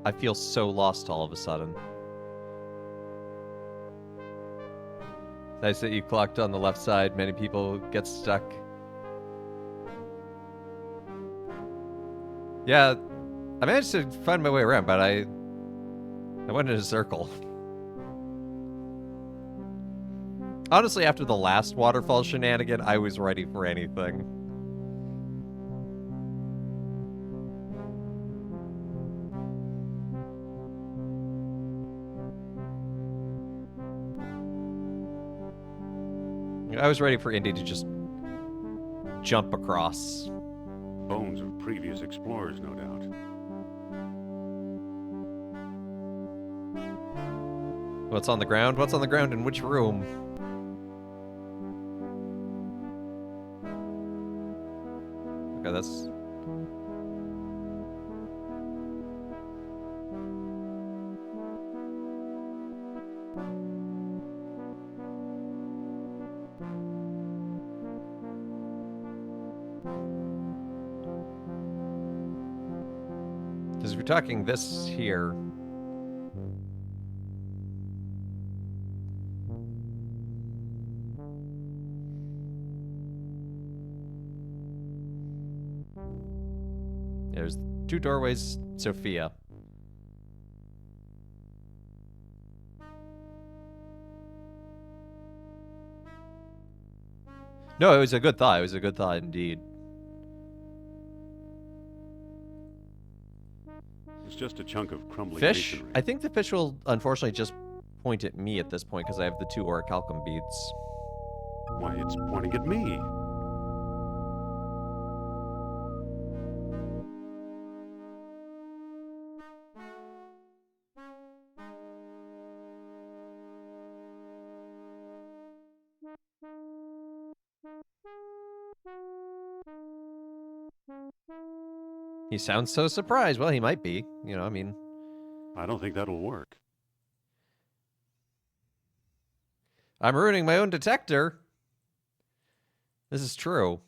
I feel so lost all of a sudden. Nice that you clocked on the left side. Many people get stuck. Yeah, I managed to find my way around, but I went in a circle. Honestly, after the last waterfall shenanigan, I was ready for anything. I was ready for Indy to just jump across. Bones of previous explorers, no doubt. What's on the ground? What's on the ground in which room? Okay, that's... Because if you're talking this here... There's two doorways, Sophia. No, it was a good thought. It was a good thought indeed. It's just a chunk of crumbling Fish? masonry. I think the fish will unfortunately just point at me at this point because I have the two orichalcum beads. Why, it's pointing at me. He sounds so surprised. Well, he might be. You know, I mean... I don't think that'll work. I'm ruining my own detector. This is true.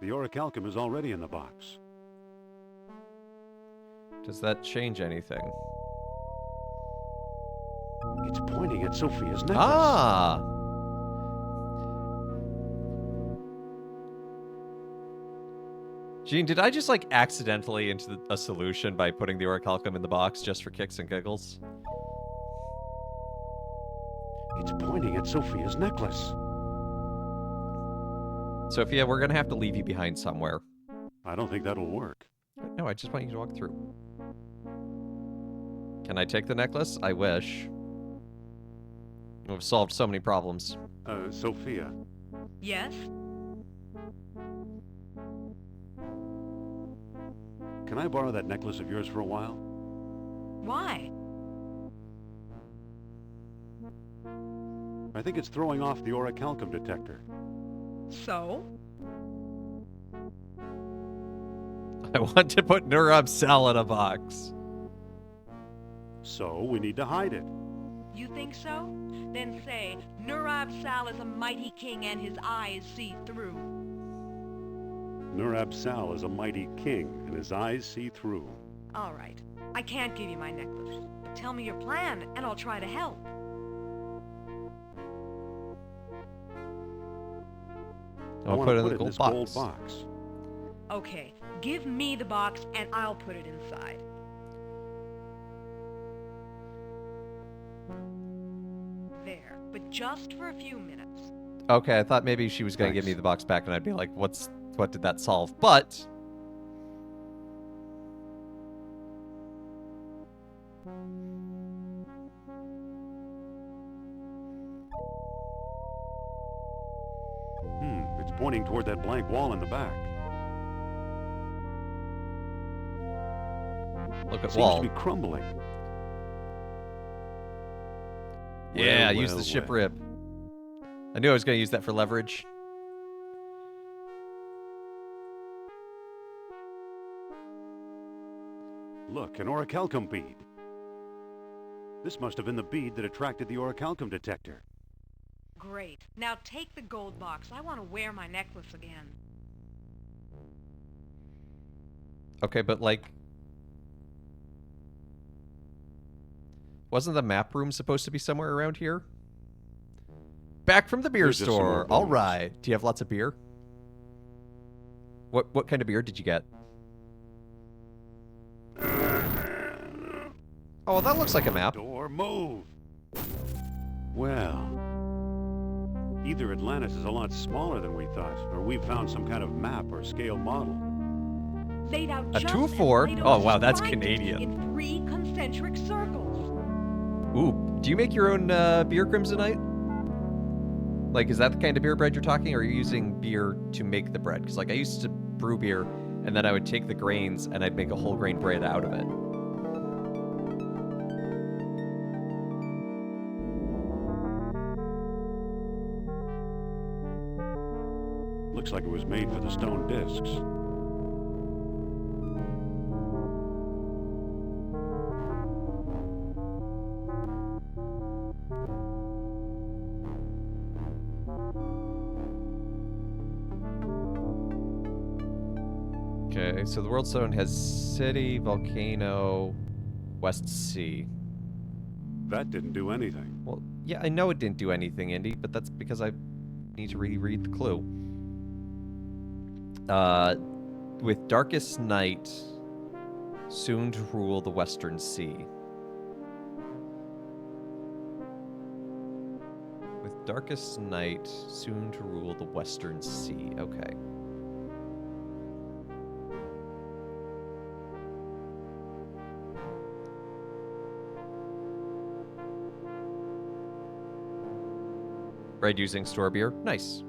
The orichalcum is already in the box. Does that change anything? It's pointing at Sophia's necklace. Ah! Gene, did I just, like, accidentally into a solution by putting the orichalcum in the box just for kicks and giggles? It's pointing at Sophia's necklace. Sophia, we're gonna have to leave you behind somewhere. I don't think that'll work. No, I just want you to walk through. Can I take the necklace? I wish. We've solved so many problems. Sophia, Yes? Can I borrow that necklace of yours for a while? Why? I think it's throwing off the orichalcum detector. So? I want to put Nurab Sal in a box. So we need to hide it. You think so? Then say, Nurab Sal is a mighty king and his eyes see through. Nurab Sal is a mighty king, and his eyes see through. All right. I can't give you my necklace, but tell me your plan, and I'll try to help. I'll want put to it in the in gold this box. gold box. Okay, give me the box, and I'll put it inside. There, but just for a few minutes. Okay, I thought maybe she was going to give me Thanks. the box back, and I'd be like, what did that solve? But It's pointing toward that blank wall in the back. look at Seems wall. to be crumbling. Yeah, Well, use the well, ship well. rib. I knew I was going to use that for leverage. Look, an orichalcum bead. This must have been the bead that attracted the orichalcum detector. Great. Now take the gold box. I want to wear my necklace again. Okay, but like, wasn't the map room supposed to be somewhere around here? Back from the beer There's just some more store. All bones. right. Do you have lots of beer? What kind of beer did you get? Oh, that looks like a map. Door, move! Well, either Atlantis is a lot smaller than we thought, or we've found some kind of map or scale model. Laid out A just 2 of as 4? Plato Oh, wow, that's described it, Canadian. in 3 concentric circles. Ooh, do you make your own beer, Crimsonite? Like, is that the kind of beer bread you're talking, or are you using beer to make the bread? Because, like, I used to brew beer, and then I would take the grains, and I'd make a whole grain bread out of it. Looks like it was made for the stone discs. Okay, so the world stone has city, volcano, West Sea. That didn't do anything. Well, yeah, I know it didn't do anything, Indy, but that's because I need to reread the clue. With darkest night, soon to rule the Western Sea. With darkest night, soon to rule the Western Sea. Okay. Bread using store beer. Nice.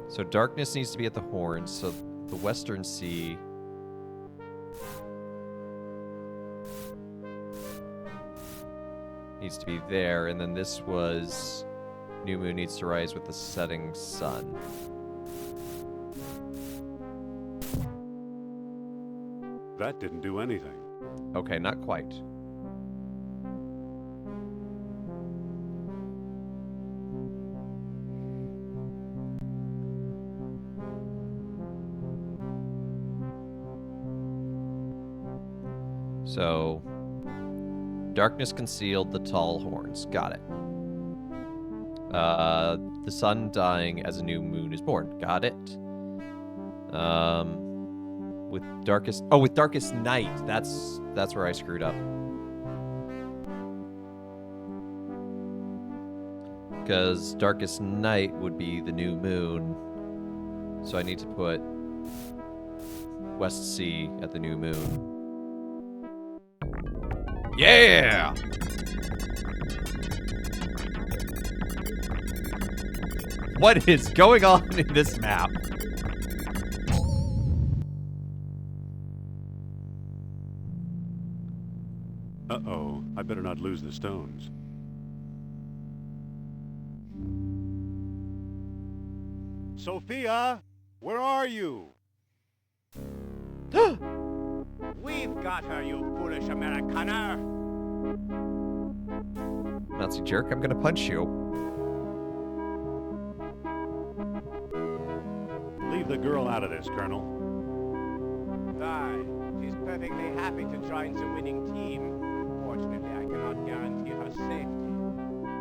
So darkness needs to be at the horns, so the Western Sea. Needs to be there, and then this was new moon needs to rise with the setting sun. That didn't do anything. Okay, not quite. So, darkness concealed the tall horns. Got it. The sun dying as a new moon is born. Got it. With darkest night. That's where I screwed up. Because darkest night would be the new moon. So I need to put West Sea at the new moon. Yeah! What is going on in this map? Uh-oh, I better not lose the stones. Sophia, where are you? We've got her, you foolish Americaner! Nazi jerk, I'm gonna punch you. Leave the girl out of this, Colonel. Aye, she's perfectly happy to join the winning team. Fortunately, I cannot guarantee her safety.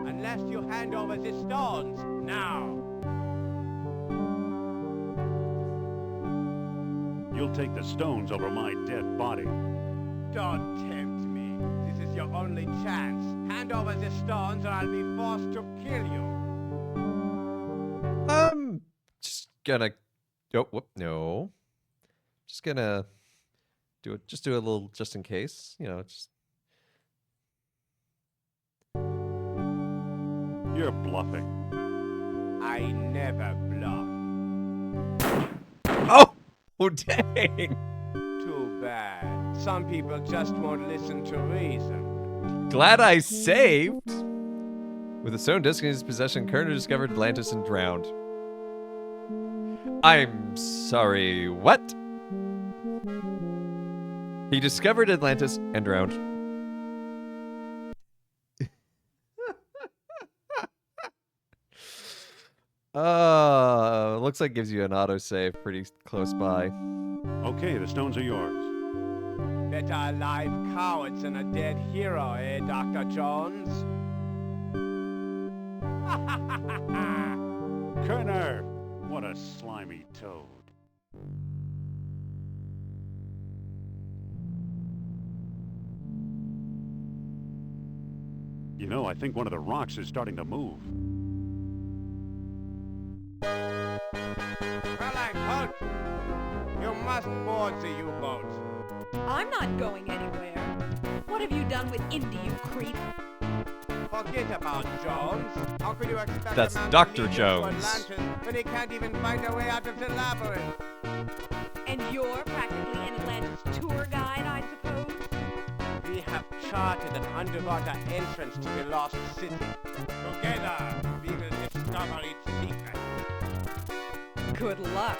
Unless you hand over the stones, now! You'll take the stones over my dead body. Don't tempt me. This is your only chance. Hand over the stones or I'll be forced to kill you. Just gonna... Oh, whoop, no. Just gonna do it. Just do a little, just in case. You know, just... You're bluffing. I never bluff. Oh! Oh, dang! Too bad. Some people just won't listen to reason. Glad I saved! With a stone disc in his possession, Kerner discovered Atlantis and drowned. I'm sorry, what? He discovered Atlantis and drowned. Looks like it gives you an autosave pretty close by. Okay, the stones are yours. Better a live coward than a dead hero, eh, Dr. Jones? Kerner! What a slimy toad. You know, I think one of the rocks is starting to move. Fräulein, halt! You must board the U-boat. I'm not going anywhere. What have you done with Indy, you creep? Forget about Jones. How could you expect That's a man Dr. to lead you Jones. to Atlantis when he can't even find a way out of the labyrinth? And you're practically an Atlantis tour guide, I suppose? We have charted an underwater entrance to the lost city. Together, we will discover its secrets. Good luck.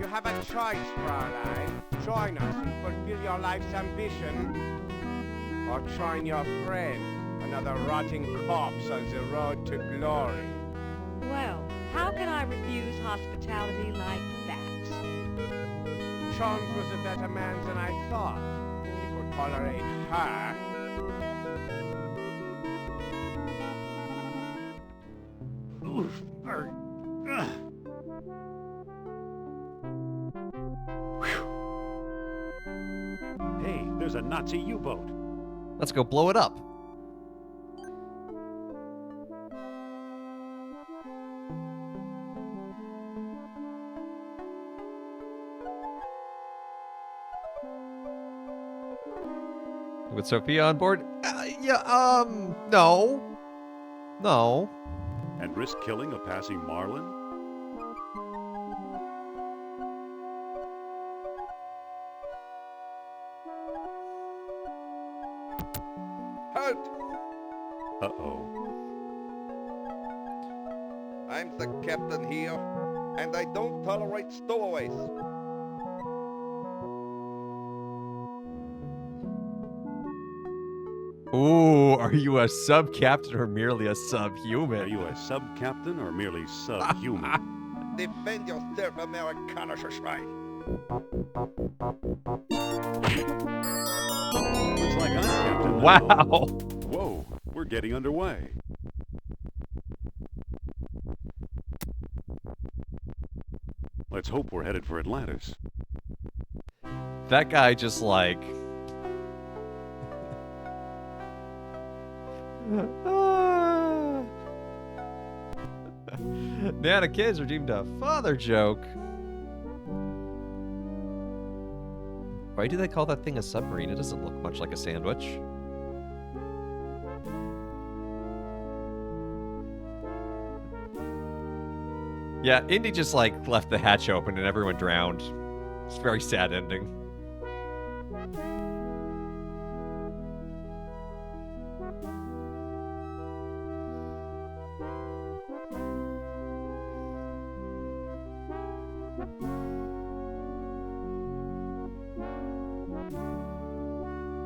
You have a choice, Fräulein. Join us and fulfill your life's ambition. Or join your friend, another rotting corpse on the road to glory. Well, how can I refuse hospitality like that? Jones was a better man than I thought. He could tolerate her. Oof. Ugh. Hey, there's a Nazi U-boat. Let's go blow it up. With Sophia on board? No. No. And risk killing a passing Marlin? Halt! Uh-oh. I'm the captain here, and I don't tolerate stowaways. Ooh, are you a sub-captain or merely a Are subhuman? you a sub-captain or merely subhuman? Defend yourself, Amerikaner Schwein. Looks like I'm captain now. Wow. Whoa, we're getting underway. Let's hope we're headed for Atlantis. That guy just like... Nana kids are deemed a father joke. Why do they call that thing a submarine? It doesn't look much like a sandwich. Yeah, Indy just like left the hatch open and everyone drowned. It's a very sad ending.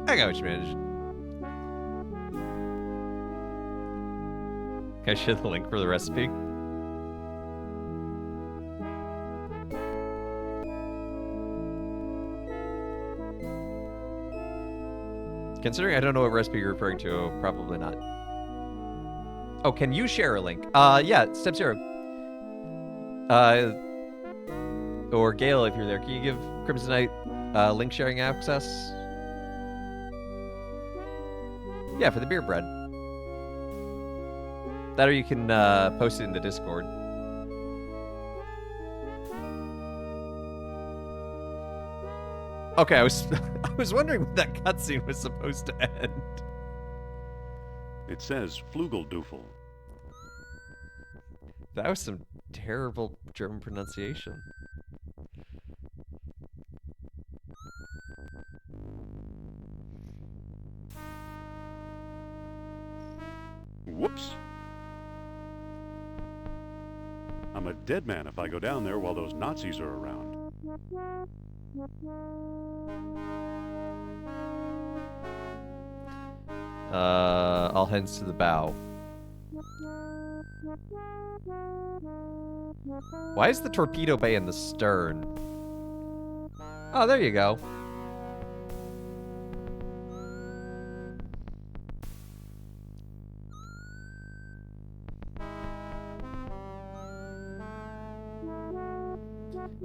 I got what you managed. Can I share the link for the recipe? Considering I don't know what recipe you're referring to, probably not. Oh, can you share a link? Yeah, step 0. Or Gale, if you're there, can you give Crimsonite link sharing access? Yeah, for the beer bread. That or you can post it in the Discord. Okay, I was I was wondering when that cutscene was supposed to end. It says Flugeldoofel. That was some terrible German pronunciation. Whoops. I'm a dead man if I go down there while those Nazis are around. All hands to the bow. Why is the torpedo bay in the stern? Oh, there you go.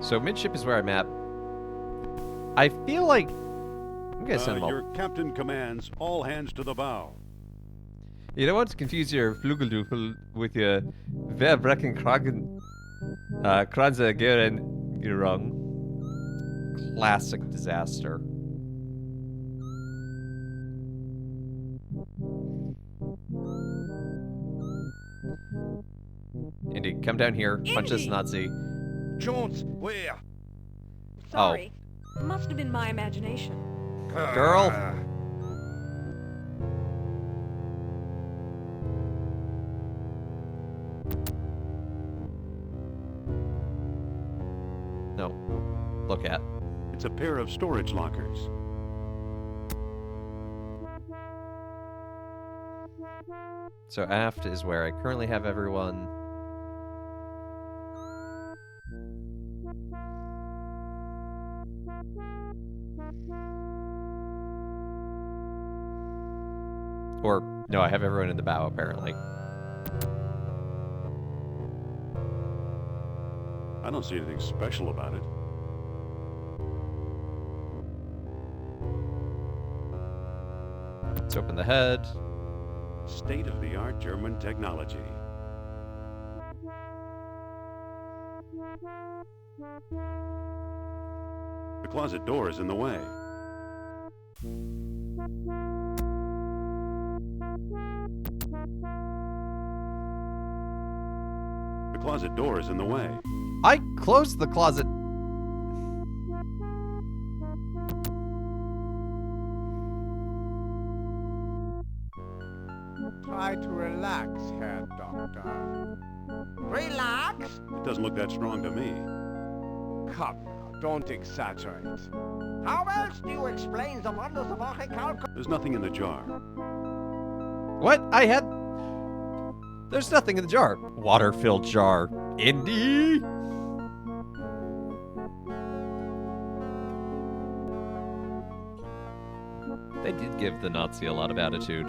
So midship is where I'm at. I feel like I'm gonna send them all. Your captain commands all hands to the bow. You don't want to confuse your Flugeldoofel with your Verbreckenkragen Kranze Geren Gerung. Classic disaster. Indy, come down here. Punch this Indy! Nazi. Jones, where? Sorry. Must have been my imagination. Girl. No. Look at. It's a pair of storage lockers. So aft is where I currently have everyone. Or, no, I have everyone in the bow, apparently. I don't see anything special about it. Let's open the head. State-of-the-art German technology. The closet door is in the way. The closet door is in the way. I closed the closet. Try to relax, Herr Doctor. Relax? It doesn't look that strong to me. Come now, don't exaggerate. How else do you explain the wonders of orichalcum? There's nothing in the jar. What? I had... There's nothing in the jar. Water-filled jar. Indy! They did give the Nazi a lot of attitude.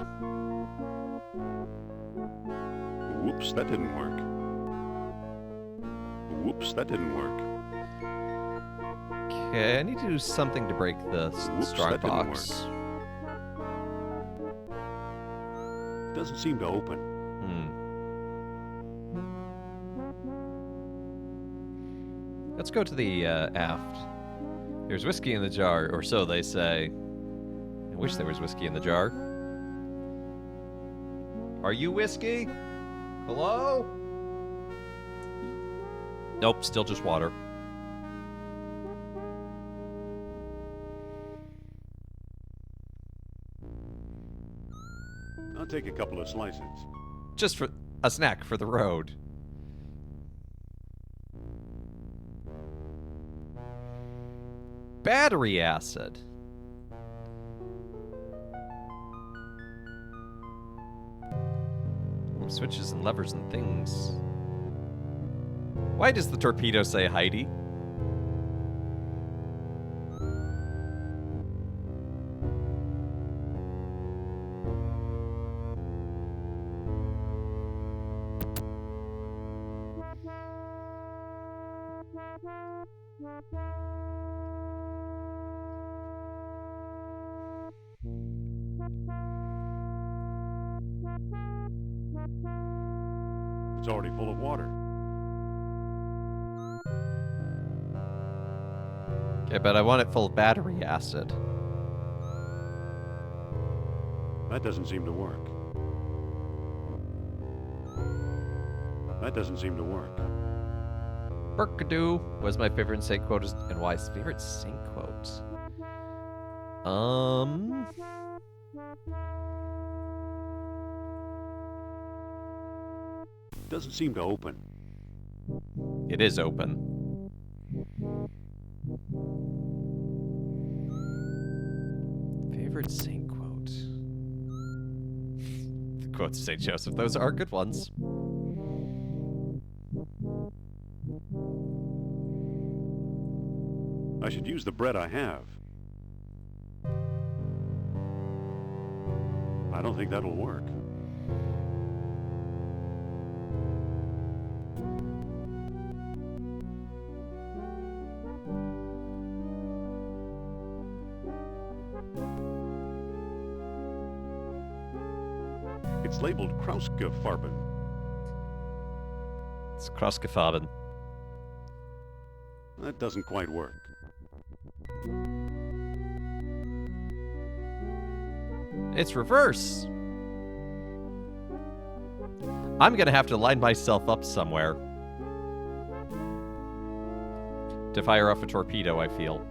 Whoops, that didn't work. Whoops, that didn't work. Okay, I need to do something to break the Whoops, strong that didn't box. It doesn't seem to open. Let's go to the aft. There's whiskey in the jar, or so they say. I wish there was whiskey in the jar. Are you whiskey? Hello? Nope, still just water. I'll take a couple of slices. Just for a snack for the road. Battery acid. Ooh, switches and levers and things. Why does the torpedo say Heidi? It's already full of water. Okay, but I want it full of battery acid. That doesn't seem to work. That doesn't seem to work. Burkadoo was my favorite saint quote, and why is favorite saint quote? Doesn't seem to open. It is open. Favorite saint quote. The quotes of Saint Joseph. Those are good ones. I should use the bread I have. I don't think that'll work. It's labeled Krauske-Farben. It's Krauske-Farben. That doesn't quite work. It's reverse. I'm gonna have to line myself up somewhere to fire off a torpedo, I feel.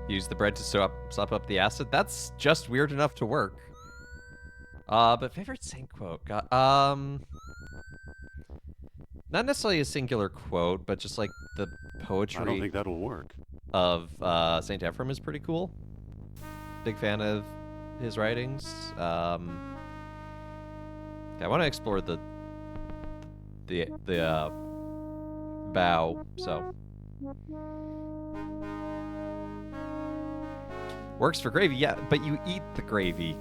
Use the bread to sop up the acid. That's just weird enough to work. But favorite saint quote. Not necessarily a singular quote, but just like the poetry. I don't think that'll work. Of Saint Ephrem is pretty cool. Big fan of his writings. I want to explore the bow. So works for gravy, yeah, but you eat the gravy.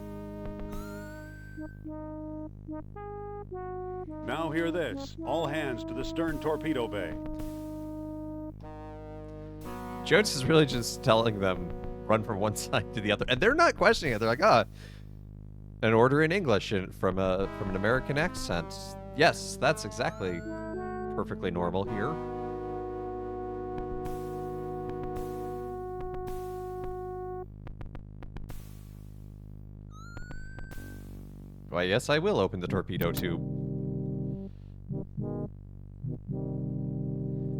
Now hear this. All hands to the stern torpedo bay. Jones is really just telling them run from one side to the other, and they're not questioning it. They're like, an order in English from an American accent. Yes, that's exactly perfectly normal here. Why, yes, I will open the torpedo tube.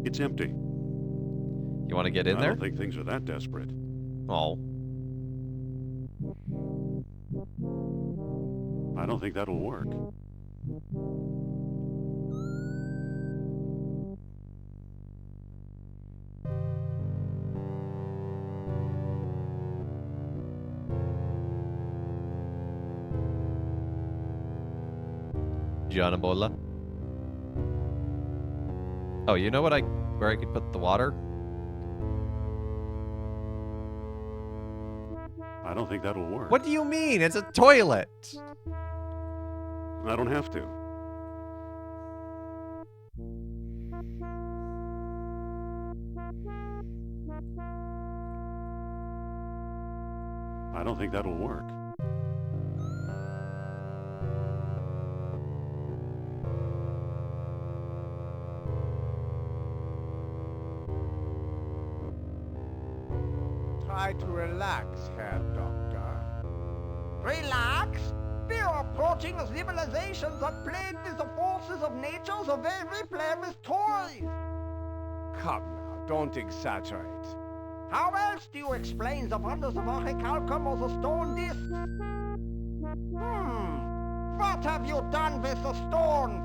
It's empty. You want to get in I there? don't think things are that desperate. Oh. I don't think that'll work. Giannabola. Oh, you know what where I could put the water? I don't think that'll work. What do you mean? It's a toilet. I don't have to. I don't think that'll work. Try to relax, Herr Doctor. Relax? Wir are poor emerging civilizations are played with the forces of nature's very player's toys. Come now, don't exaggerate. How else do you explain the wonders of orichalcum or the stone discs? What have you done with the stones?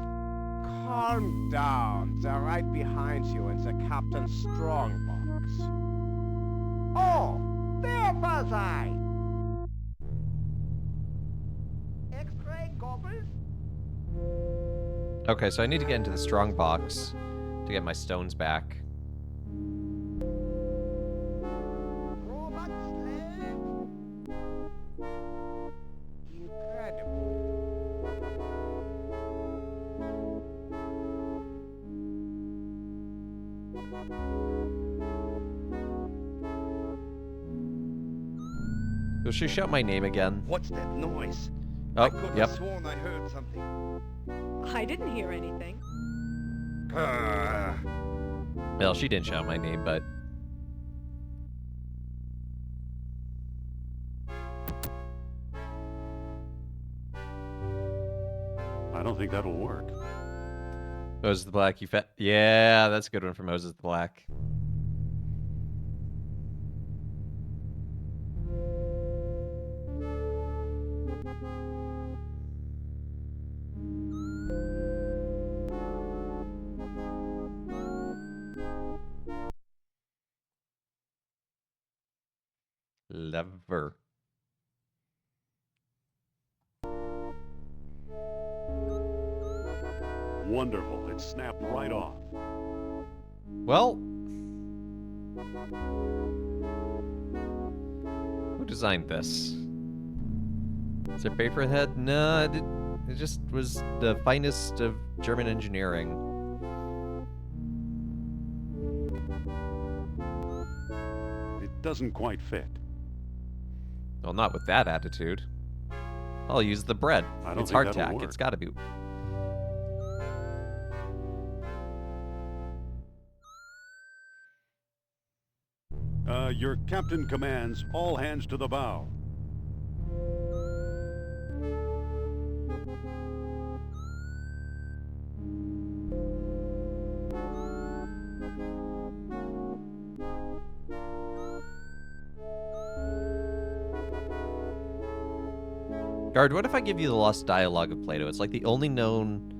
Calm down. They're right behind you in the captain's strongbox. Oh, there was I. X-ray goggles? Okay, so I need to get into the strong box to get my stones back. Robot slave? Incredible. Will she shout my name again? What's that noise? Oh, I could yep. have sworn I heard something. I didn't hear anything. Ah. Well, she didn't shout my name, but... I don't think that'll work. Moses the Black, you fat... Yeah, that's a good one for Moses the Black. Lever. Wonderful. It snapped right off. Well... Who designed this? Is it Paperhead? No, it just was the finest of German engineering. It doesn't quite fit. Well, not with that attitude. I'll use the bread. I don't It's think that'll hardtack. work. It's gotta be... Your captain commands all hands to the bow. Guard, what if I give you the Lost Dialogue of Plato? It's like the only known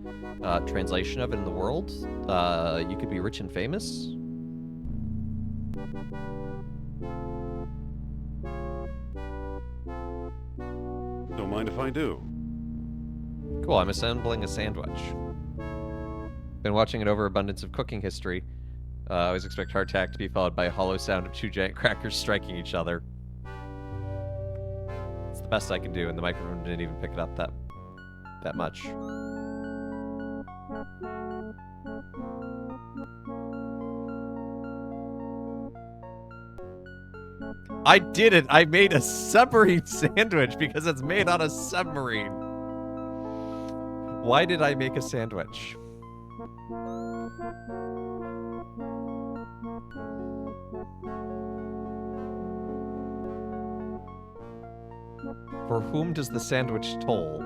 translation of it in the world. You could be rich and famous. Don't mind if I do. Cool, I'm assembling a sandwich. Been watching an overabundance of cooking history. I always expect hardtack to be followed by a hollow sound of two giant crackers striking each other. It's the best I can do, and the microphone didn't even pick it up that much. I did it! I made a submarine sandwich because it's made on a submarine. Why did I make a sandwich? For whom does the sandwich toll?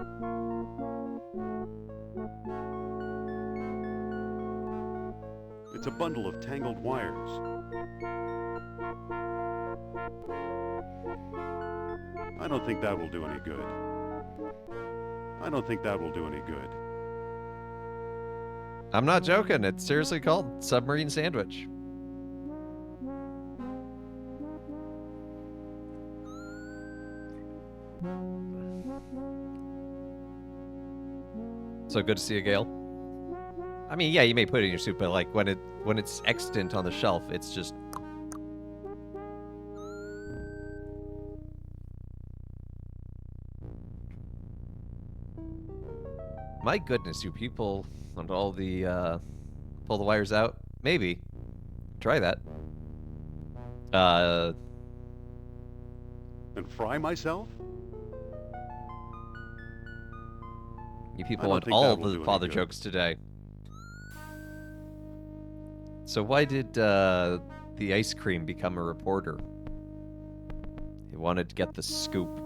It's a bundle of tangled wires. I don't think that will do any good. I don't think that will do any good. I'm not joking. It's seriously called submarine sandwich. So good to see you, Gale. I mean, yeah, you may put it in your soup, but like when it's extant on the shelf, it's just... My goodness, you people want all the pull the wires out? Maybe. Try that. And fry myself? You I people don't want think all that will do the any father good. jokes today. So why did the ice cream become a reporter? He wanted to get the scoop.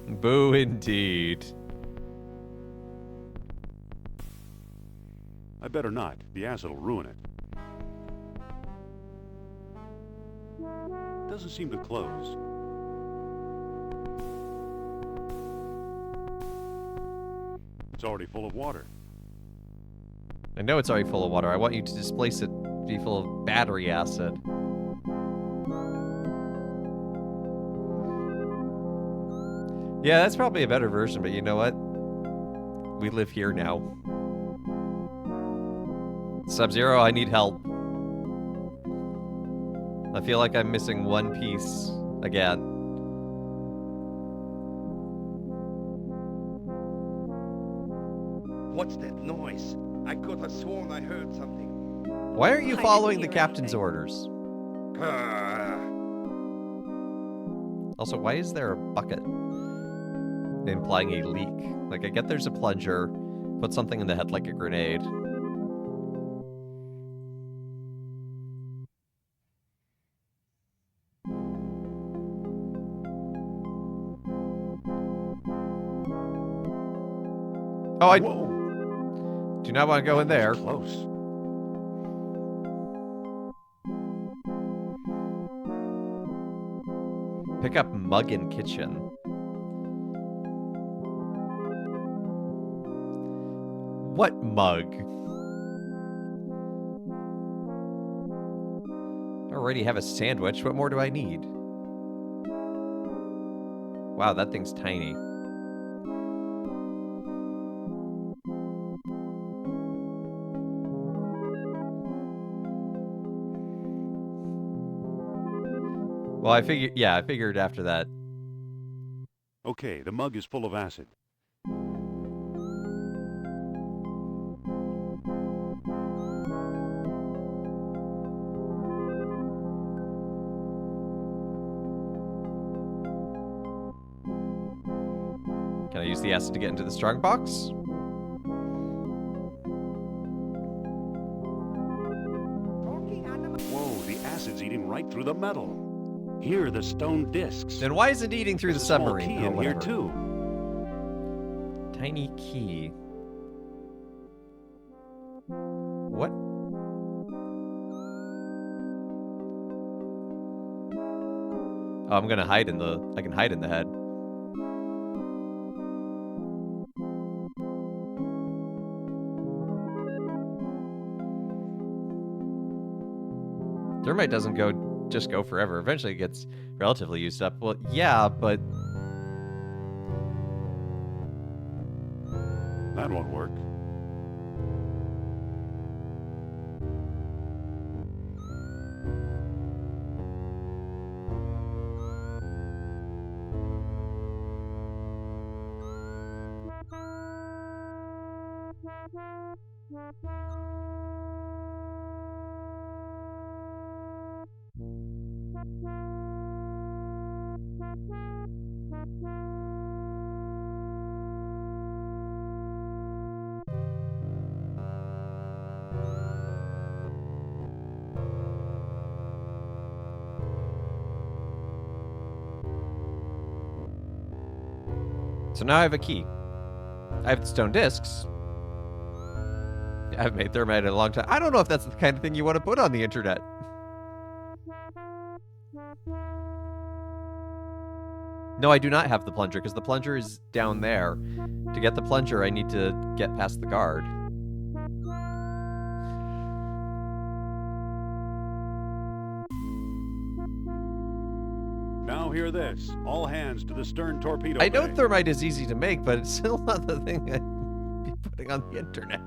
Boo indeed. I better not. The acid will ruin it. Doesn't seem to close. It's already full of water. I know it's already full of water. I want you to displace it, be full of battery acid. Yeah, that's probably a better version, but you know what? We live here now. Sub-Zero, I need help. I feel like I'm missing one piece again. What's that noise? I could have sworn I heard something. Why aren't you I didn't following the hear captain's anything. orders? Ah. Also, why is there a bucket implying a leak? Like, I get there's a plunger. Put something in the head like a grenade. Oh, I Whoa! do not want to go in there. That was close. Pick up mug in kitchen. What mug? I already have a sandwich. What more do I need? Wow, that thing's tiny. Well, I figured after that. Okay, the mug is full of acid. Can I use the acid to get into the strong box? Talking animal. Whoa, the acid's eating right through the metal. Here are the stone discs. Then why is it eating through There's the a small submarine? key Oh, in here whatever. too. Tiny key. What? Oh, I'm gonna hide in the. I can hide in the head. Thermite doesn't just go forever. Eventually it gets relatively used up. Well, yeah, but That won't work. so now I have a key. I have the stone discs. I've made thermite in a long time. I don't know if that's the kind of thing you want to put on the internet. No, I do not have the plunger, because the plunger is down there. To get the plunger, I need to get past the guard. Now hear this. All hands to the stern torpedo I know bay. thermite is easy to make, but it's still not the thing I'd be putting on the internet.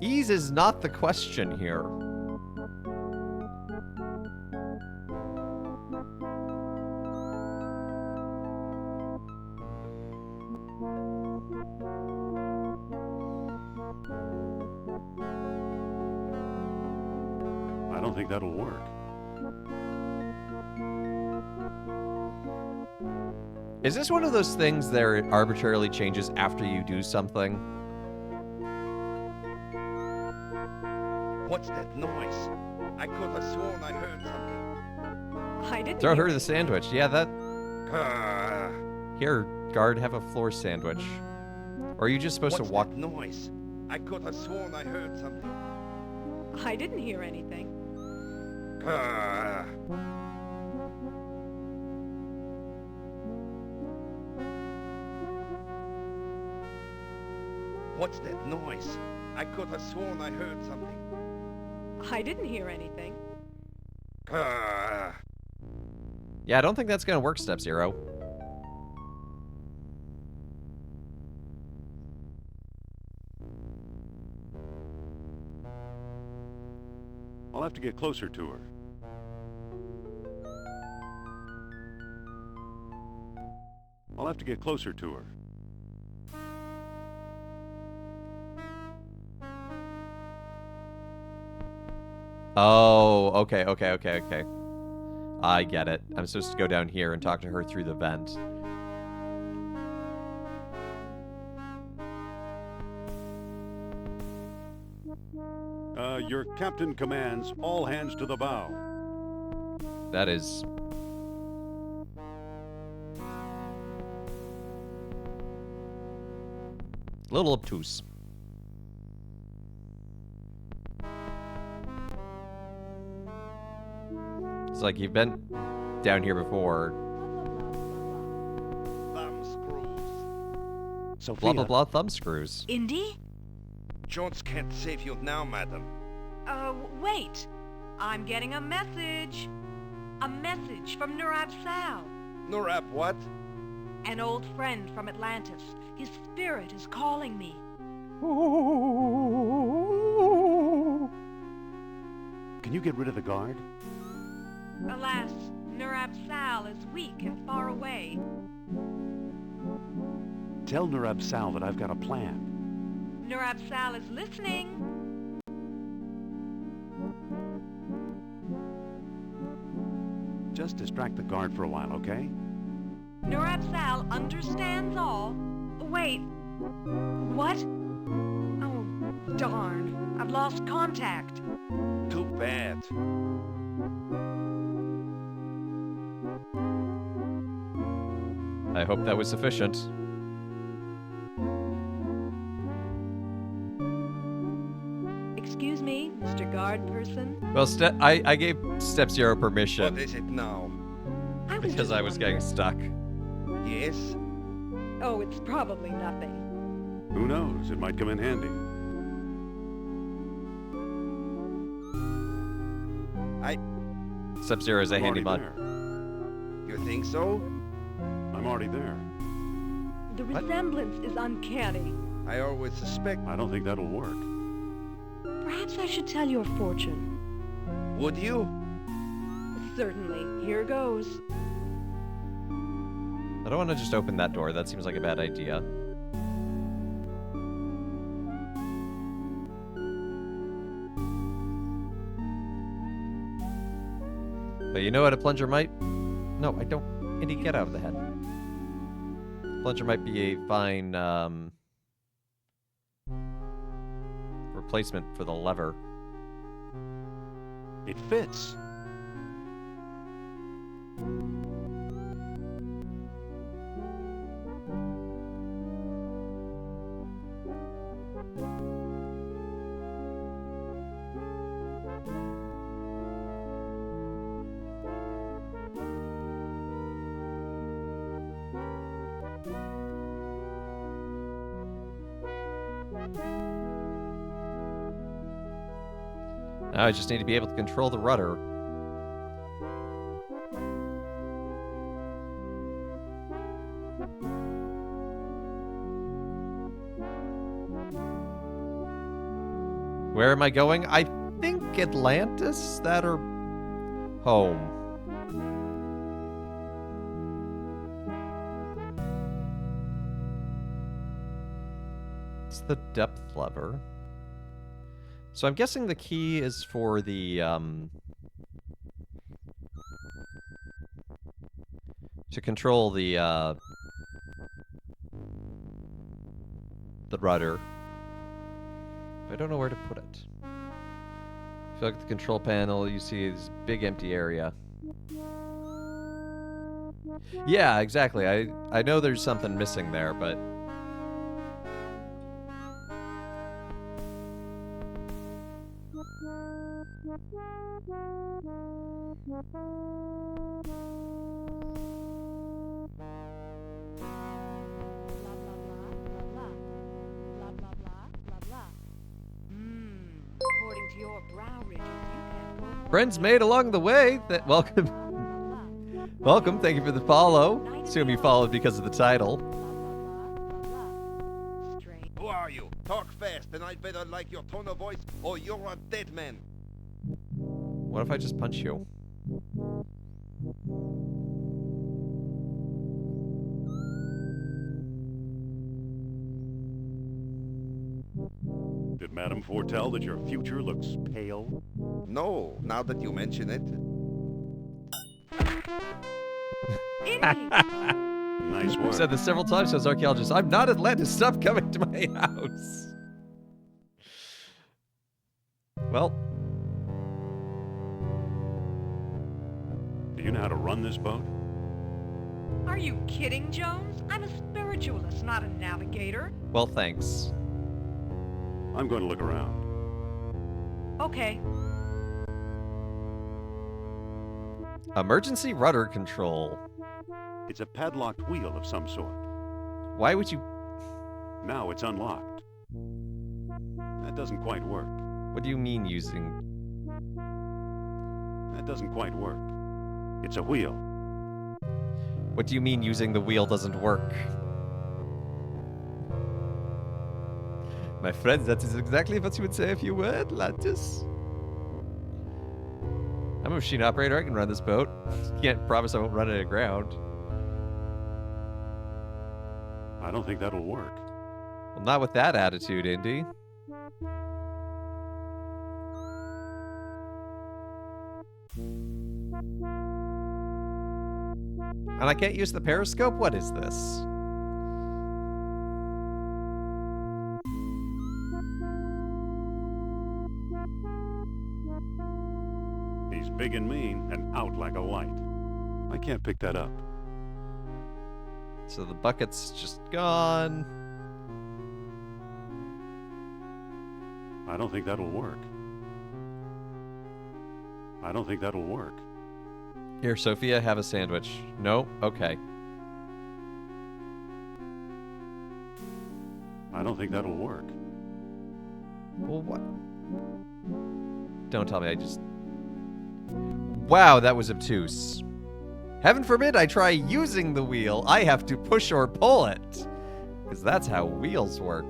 Ease is not the question here. I don't think that'll work. Is this one of those things that it arbitrarily changes after you do something? What's that noise? I could have sworn I heard something. I didn't Throw hear her the sandwich. Yeah, that... Ah, Here, guard, have a floor sandwich. Or are you just supposed what's to walk... that noise? I could have sworn I heard something. I didn't hear anything. Ah, what's that noise? I could have sworn I heard something. I didn't hear anything. Ah, Yeah, I don't think that's gonna work, Step Zero. I'll have to get closer to her. I'll have to get closer to her. Oh, okay. I get it. I'm supposed to go down here and talk to her through the vent. Your captain commands all hands to the bow. That is... a little obtuse. It's like you've been down here before. thumb screws. Sophia, Blah, blah, blah, thumb screws. Indy? Jones can't save you now, madam. Wait. I'm getting a message. A message from Nurab Sal. Norab, what? An old friend from Atlantis. His spirit is calling me. can you get rid of the guard? Alas, Nurab Sal is weak and far away. Tell Nurab Sal that I've got a plan. Nurab Sal is listening. Just distract the guard for a while, okay? Nurab Sal understands all. Wait. What? Oh, darn. I've lost contact. Too bad. I hope that was sufficient. Excuse me, Mr. Guard Person. Well, I gave Step Zero What permission is it now? because I was getting stuck. Yes? Oh, it's probably nothing. Who knows? It might come in handy. Step Zero is a I'm handy already mod. there. You think so? I'm already there. The What? resemblance is uncanny. I always suspect. I don't think that'll work. Perhaps I should tell your fortune. Would you? Certainly. Here goes. I don't want to just open that door. That seems like a bad idea. But you know what a plunger might? No, I don't. Indy, get out of the head. Plunger might be a fine replacement for the lever. It fits. Now I just need to be able to control the rudder. Where am I going? I think Atlantis? That or home? It's the depth lever. So I'm guessing the key is for the, to control the, the rudder. I don't know where to put it. If you look at the control panel, you see this big empty area. Yeah, exactly. I know there's something missing there, but... According to your brow ridges, you can't go. Friends made along the way. Welcome. Welcome. Thank you for the follow. Assume you followed because of the title. Strange. Who are you? Talk fast, and I better like your tone of voice, or you're a dead man. What if I just punch you? Did Madame foretell that your future looks pale? No, now that you mention it. Indy! Nice I've work. said this several times to those archaeologists. I'm not Atlantis. Stop coming to my house. Well, Do you know how to run this boat? Are you kidding, Jones? I'm a spiritualist, not a navigator. well, thanks. I'm going to look around. Okay. Emergency rudder control. It's a padlocked wheel of some sort. Why would you... Now it's unlocked. That doesn't quite work. What do you mean using... That doesn't quite work. It's a wheel. What do you mean using the wheel doesn't work? My friends, that is exactly what you would say if you were Atlantis. I'm a machine operator. I can run this boat. Can't promise I won't run it aground. I don't think that'll work. Well, not with that attitude, Indy. And I can't use the periscope? What is this? He's big and mean and out like a light. I can't pick that up. So the bucket's just gone. I don't think that'll work. I don't think that'll work. Here, Sophia, have a sandwich. No? Okay. I don't think that'll work. Well, what? Don't tell me I just... Wow, that was obtuse. Heaven forbid I try using the wheel. I have to push or pull it. Because that's how wheels work.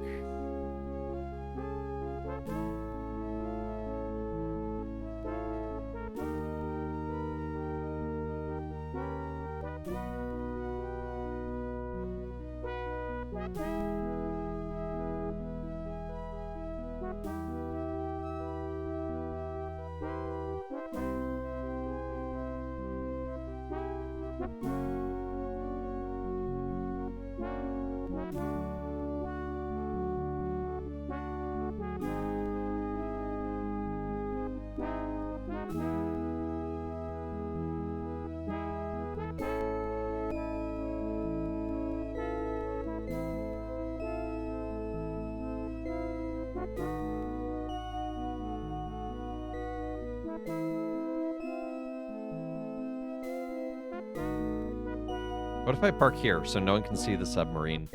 What if I park here so no one can see the submarine?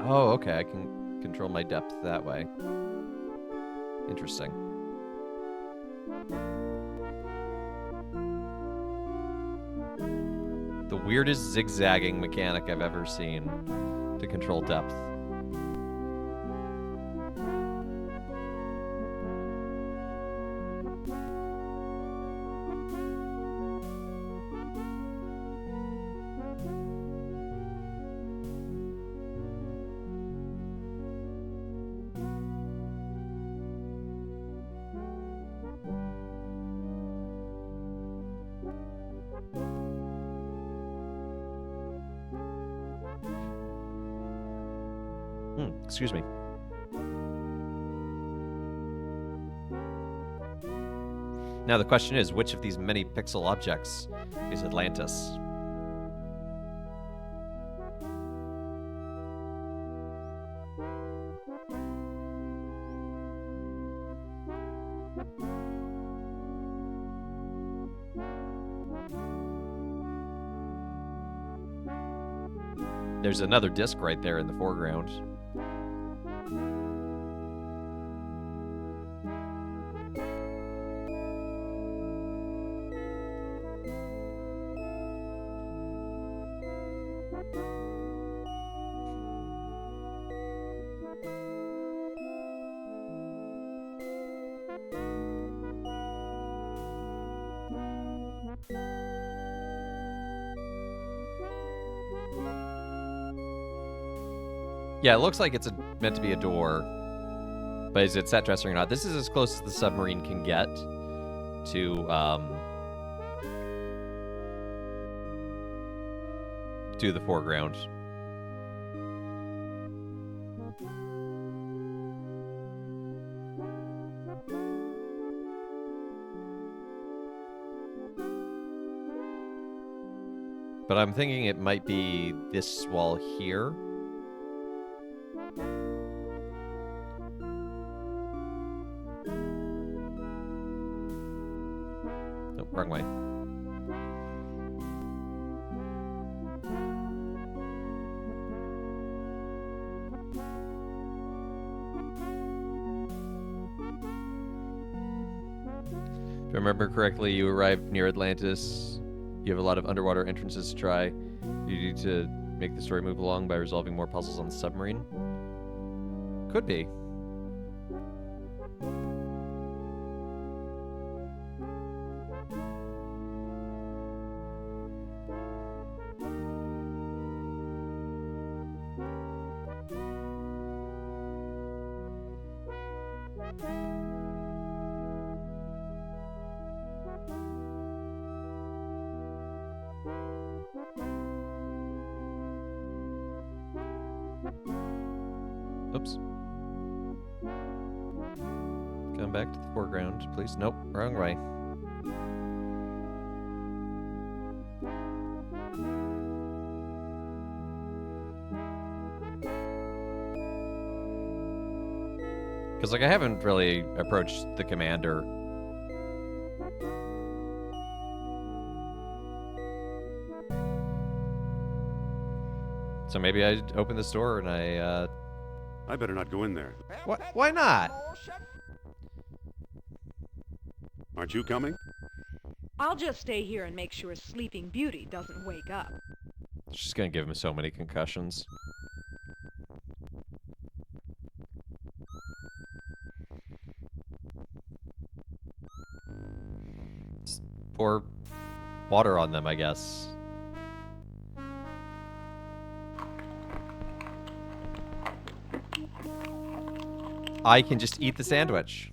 Oh, okay, I can control my depth that way. Interesting. The weirdest zigzagging mechanic I've ever seen to control depth. Excuse me. Now the question is, which of these many pixel objects is Atlantis? There's another disc right there in the foreground. Yeah, it looks like it's meant to be a door, but is it set dressing or not? This is as close as the submarine can get to the foreground. But I'm thinking it might be this wall here. Nope, wrong way. If I remember correctly, you arrived near Atlantis. You have a lot of underwater entrances to try. You need to make the story move along by resolving more puzzles on the submarine. Could be. Oops. Come back to the foreground, please. Nope, wrong way. Because, like, I haven't really approached the commander. So maybe I open this door and I better not go in there. Why not? Aren't you coming? I'll just stay here and make sure Sleeping Beauty doesn't wake up. She's gonna give him so many concussions. Just pour water on them, I guess. I can just eat the sandwich.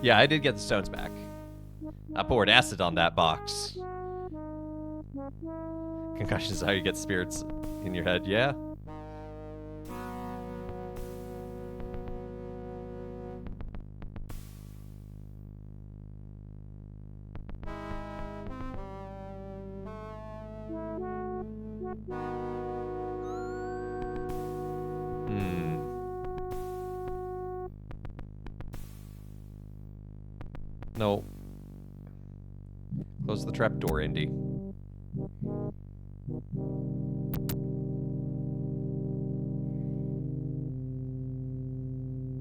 Yeah, I did get the stones back. I poured acid on that box. Concussion is how you get spirits in your head, yeah? No. Close the trap door, Indy.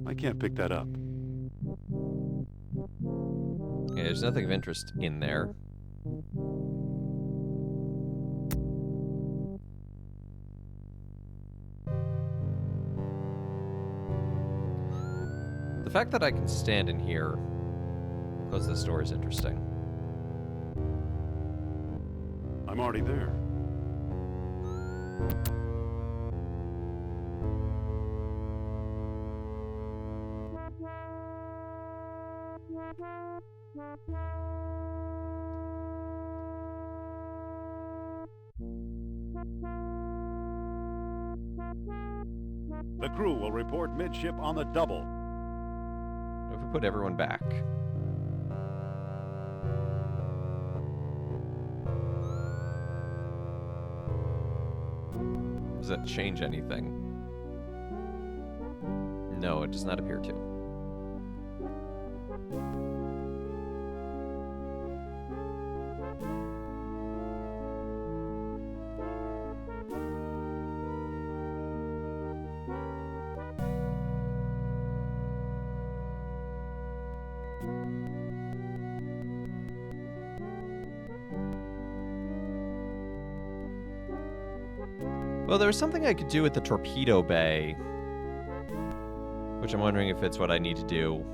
I can't pick that up. Yeah, there's nothing of interest in there. The fact that I can stand in here, close this door, is interesting. I'm already there. The crew will report midship on the double. What if we put everyone back? Does that change anything? No, it does not appear to. Well, there was something I could do with the torpedo bay, which I'm wondering if it's what I need to do.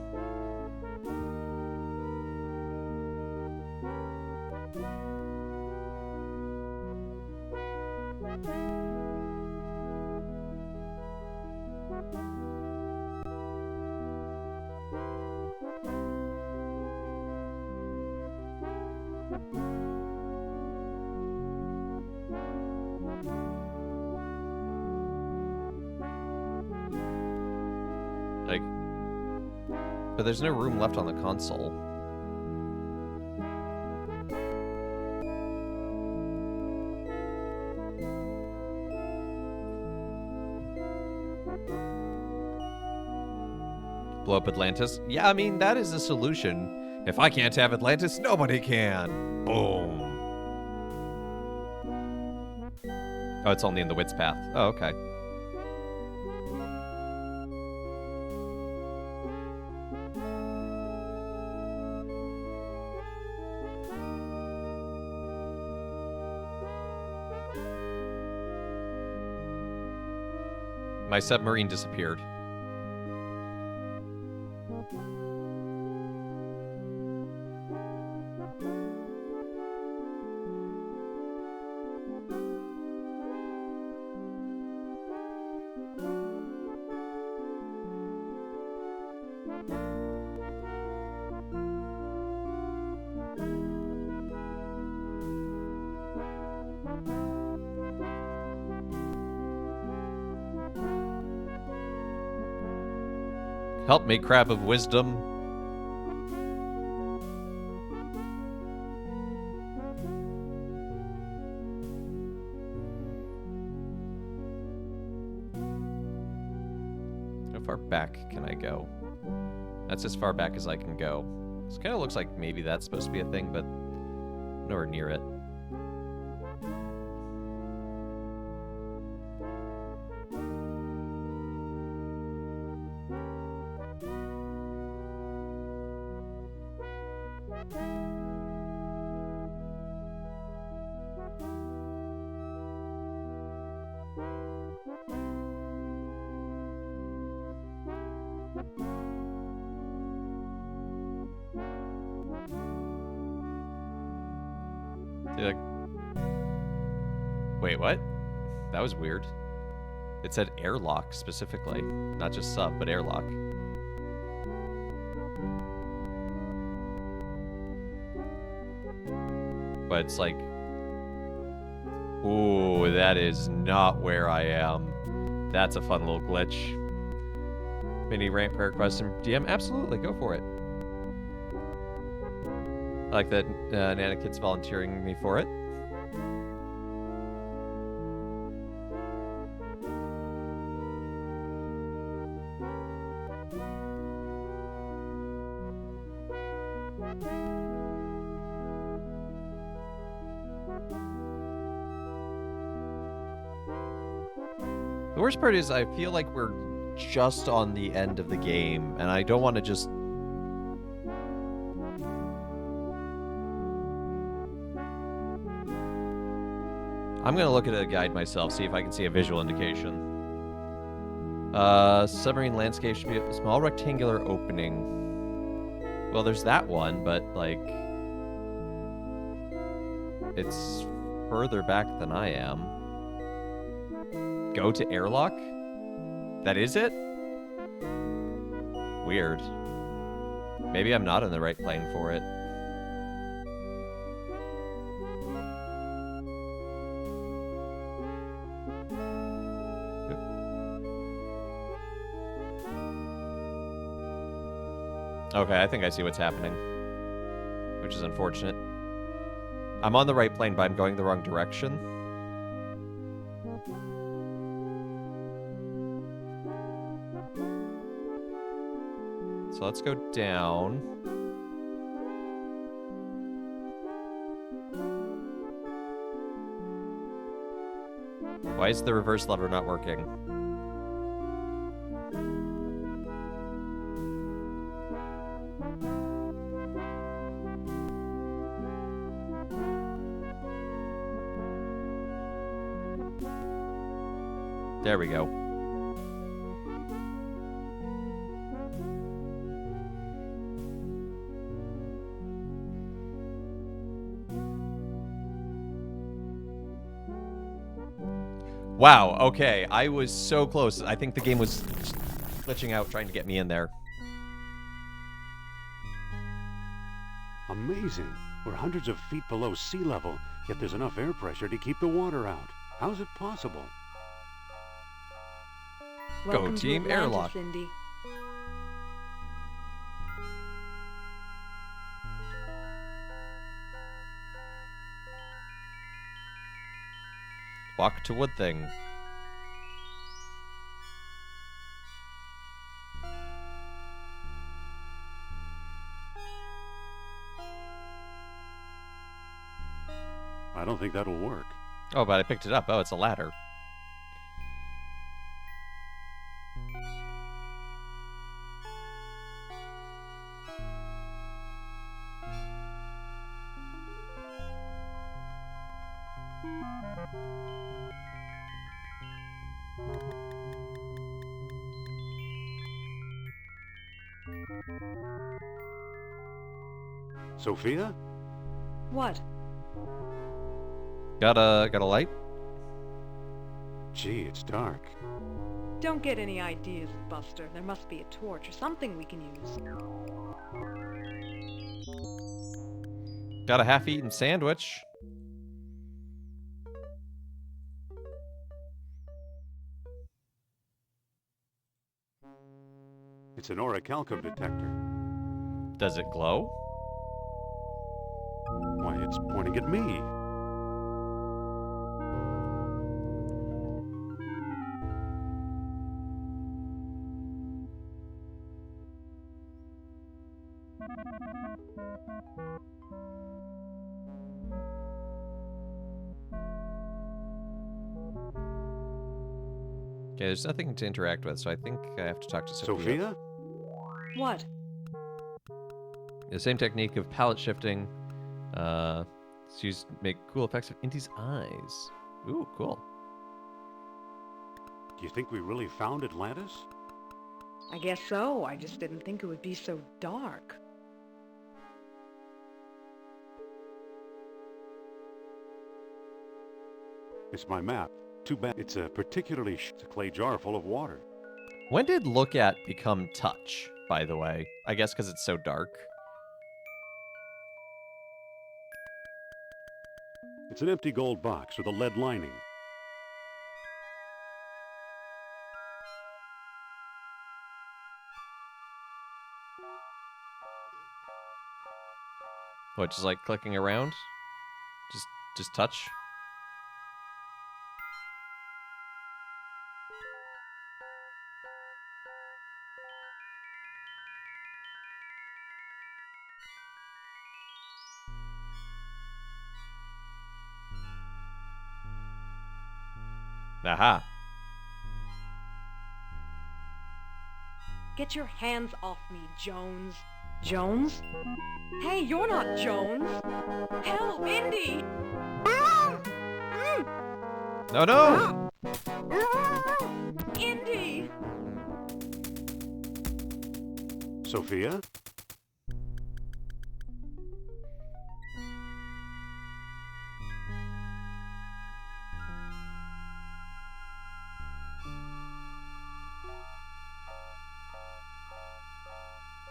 Like, but there's no room left on the console. Blow up Atlantis? Yeah, I mean, that is a solution. If I can't have Atlantis, nobody can. Boom. Oh, it's only in the Wit's Path. Oh, okay. My submarine disappeared. Help me, Crab of Wisdom. How far back can I go? That's as far back as I can go. This kind of looks like maybe that's supposed to be a thing, but nowhere near it. You're like, wait, what? That was weird. It said airlock specifically, not just sub, but airlock. But it's like, ooh, that is not where I am. That's a fun little glitch. Mini rant prayer question. DM, absolutely, go for it. I like that Nana Kid's volunteering me for it. The worst part is I feel like we're just on the end of the game, and I don't want to just... I'm going to look at a guide myself, see if I can see a visual indication. Submarine landscape should be a small rectangular opening. Well, there's that one, but, like... it's further back than I am. Go to airlock? That is it? Weird. Maybe I'm not in the right plane for it. Okay, I think I see what's happening. Which is unfortunate. I'm on the right plane, but I'm going the wrong direction. So let's go down. Why is the reverse lever not working? There we go. Wow, okay. I was so close. I think the game was glitching out trying to get me in there. Amazing. We're hundreds of feet below sea level, yet there's enough air pressure to keep the water out. How's it possible? Welcome to Team Atlantis, Airlock. Indy. Walk to wood thing. I don't think that'll work. Oh, but I picked it up. Oh, it's a ladder. Sophia? What? Got a light? Gee, it's dark. Don't get any ideas, Buster. There must be a torch or something we can use. Got a half-eaten sandwich. It's an orichalcum detector. Does it glow? Why, it's pointing at me. Okay, there's nothing to interact with, so I think I have to talk to Sophia. Sophia? What? The same technique of palette shifting. It's used to make cool effects of Indy's eyes. Ooh, cool. Do you think we really found Atlantis? I guess so. I just didn't think it would be so dark. It's my map. Too bad it's a particularly clay jar full of water. When did look at become touch, by the way? I guess because it's so dark. It's an empty gold box with a lead lining. What, just like clicking around? Just touch? Aha. Get your hands off me, Jones. Jones? Hey, you're not Jones. Help, Indy! No, no! Indy! Sophia?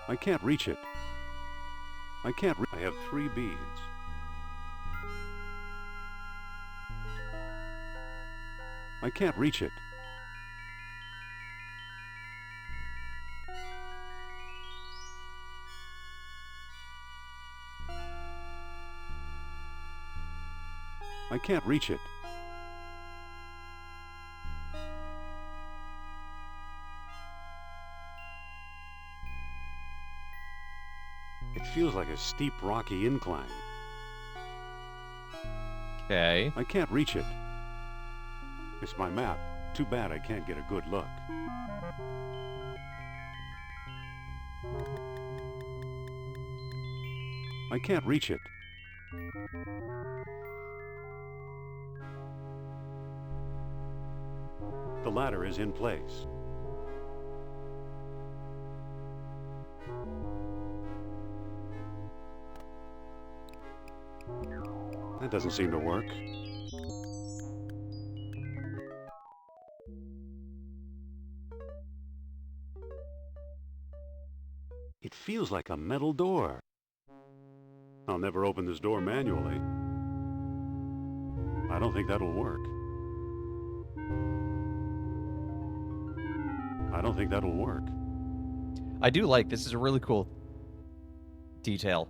I can't reach it. I can't I have 3 beads. I can't reach it. I can't reach it. It feels like a steep, rocky incline. Okay. I can't reach it. It's my map. Too bad I can't get a good look. I can't reach it. The ladder is in place. That doesn't seem to work. It feels like a metal door. I'll never open this door manually. I don't think that'll work. I don't think that'll work. I do like, this is a really cool detail.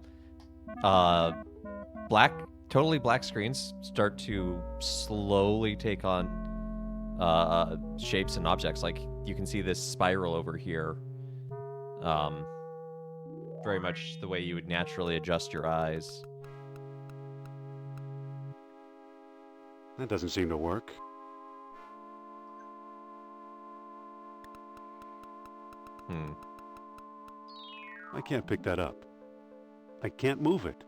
Totally black screens start to slowly take on shapes and objects. Like, you can see this spiral over here. Very much the way you would naturally adjust your eyes. That doesn't seem to work. I can't pick that up. I can't move it.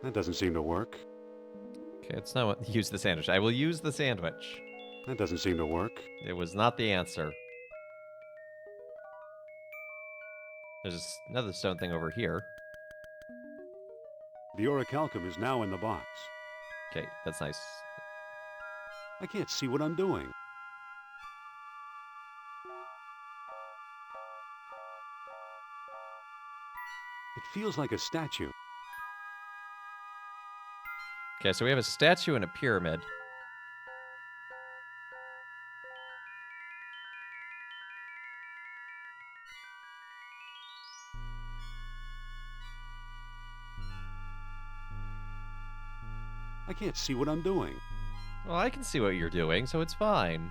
That doesn't seem to work. Okay, it's not what, use the sandwich. I will use the sandwich. That doesn't seem to work. It was not the answer. There's another stone thing over here. The orichalcum is now in the box. Okay, that's nice. I can't see what I'm doing. It feels like a statue. Okay, so we have a statue and a pyramid. I can't see what I'm doing. Well, I can see what you're doing, so it's fine.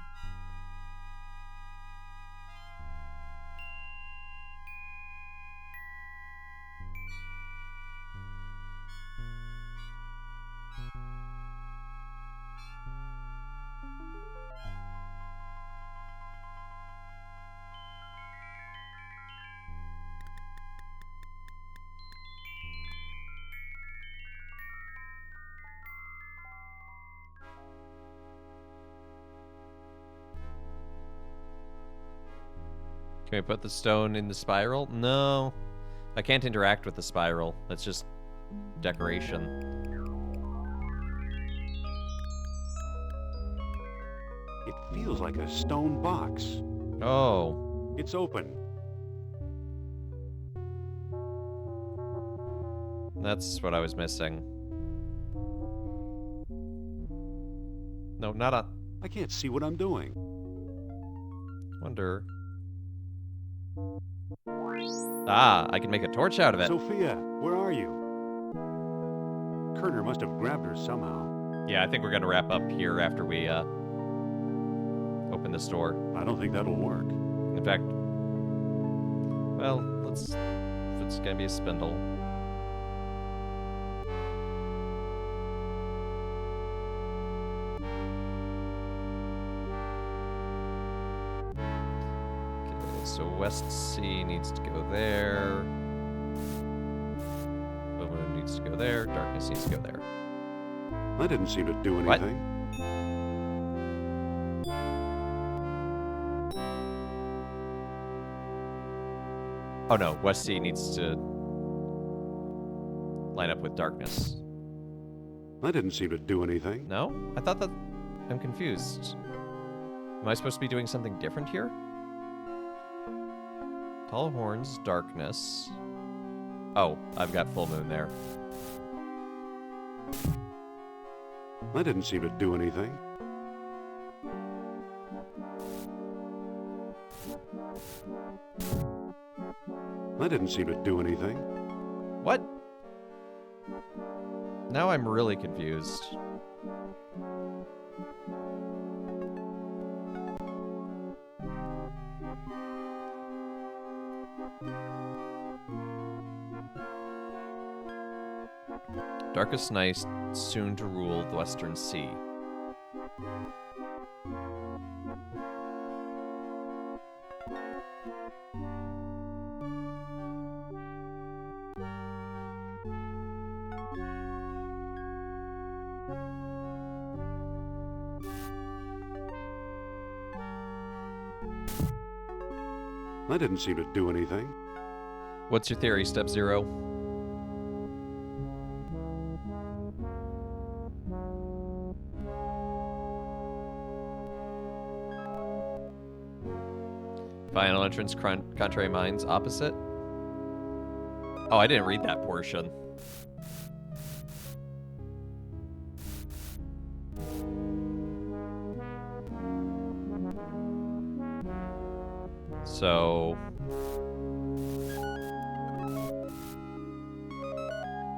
Can we put the stone in the spiral? No. I can't interact with the spiral. That's just decoration. It feels like a stone box. Oh. It's open. That's what I was missing. No, not a... I can't see what I'm doing. Wonder... Ah, I can make a torch out of it. Sophia, where are you? Kerner must have grabbed her somehow. Yeah, I think we're gonna wrap up here after we open this door. I don't think that'll work. In fact, well, let's. If it's gonna be a spindle. Okay, so West C needs to go there. Full Moon needs to go there. Darkness needs to go there. That didn't seem to do What? anything. Oh no, West C needs to line up with darkness. That didn't seem to do anything. No? I thought that... I'm confused. Am I supposed to be doing something different here? Tall horns, darkness. Oh, I've got full moon there. That didn't seem to do anything. That didn't seem to do anything. What? Now I'm really confused. Darkest night, soon to rule the Western Sea. That didn't seem to do anything. What's your theory, Step Zero? Final entrance, contrary minds, opposite. Oh, I didn't read that portion. So,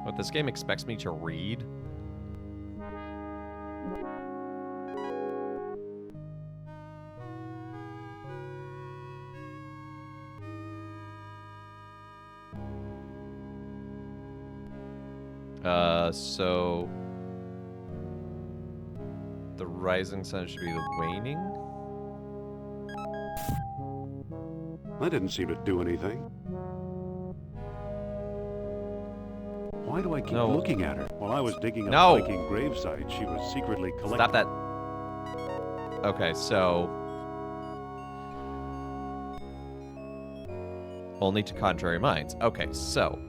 what this game expects me to read? So the rising sun should be the waning? That didn't seem to do anything. Why do I keep looking at her? While I was digging up Viking gravesite, she was secretly collecting... Stop that. Okay, so... Only to contrary minds. Okay, so...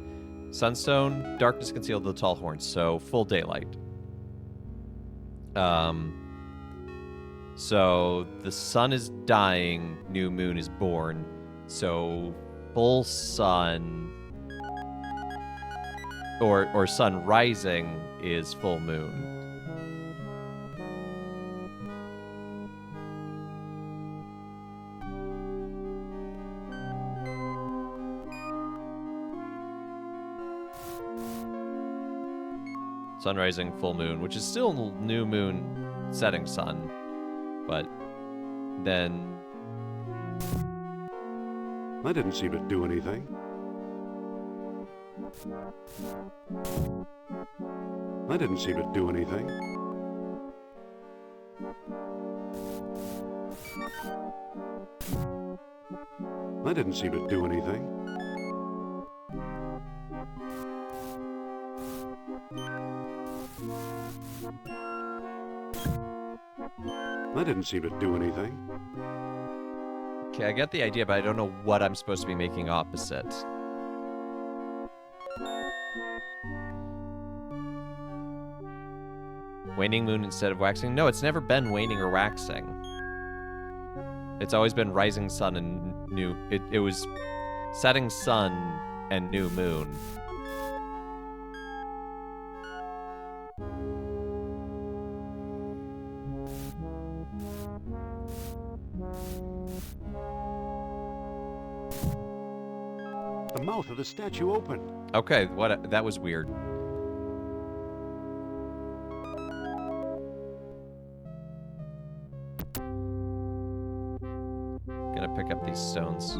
Sunstone, darkness concealed the tall horns, so full daylight. So the sun is dying, new moon is born, so full sun or sun rising is full moon. Sun rising, full moon, which is still new moon, setting sun, but then... That didn't seem to do anything. That didn't seem to do anything. That didn't seem to do anything. That didn't seem to do anything. Okay, I get the idea, but I don't know what I'm supposed to be making opposite. Waning moon instead of waxing? No, it's never been waning or waxing. It's always been rising sun and new... It was setting sun and new moon. The mouth of the statue opened. Okay, what? That was weird. Gonna pick up these stones.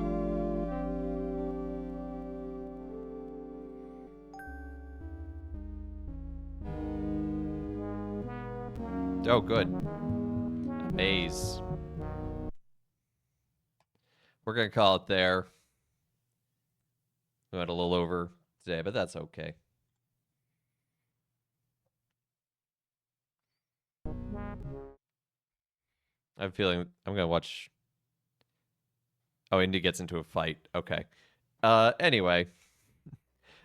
Oh, good. A maze. We're gonna call it there. We went a little over today, but that's okay. I have a feeling I'm gonna watch... Oh, Indy gets into a fight. Okay. Anyway.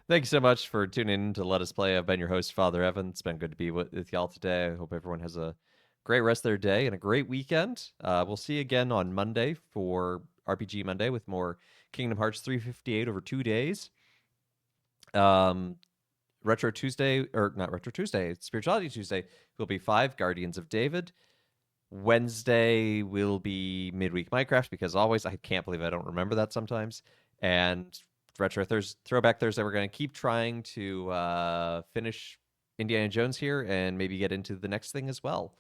Thank you so much for tuning in to Let Us Play. I've been your host, Father Evan. It's been good to be with y'all today. I hope everyone has a great rest of their day and a great weekend. We'll see you again on Monday for RPG Monday with more Kingdom Hearts 358 over 2 days. Retro Tuesday, or not Retro Tuesday, Spirituality Tuesday will be 5 Guardians of David. Wednesday will be Midweek Minecraft, because always, I can't believe I don't remember that sometimes. And Throwback Thursday, we're going to keep trying to finish Indiana Jones here and maybe get into the next thing as well.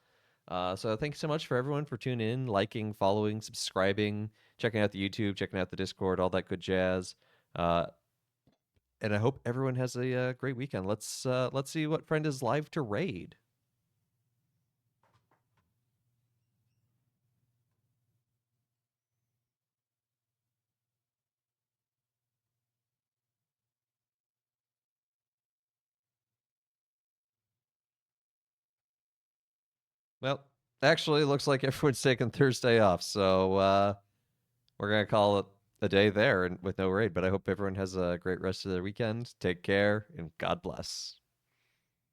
So thank you so much for everyone for tuning in, liking, following, subscribing, checking out the YouTube, checking out the Discord, all that good jazz. And I hope everyone has a great weekend. Let's see what friend is live to raid. Well, actually, it looks like everyone's taking Thursday off, so we're gonna call it a day there and with no raid. But I hope everyone has a great rest of their weekend. Take care and God bless.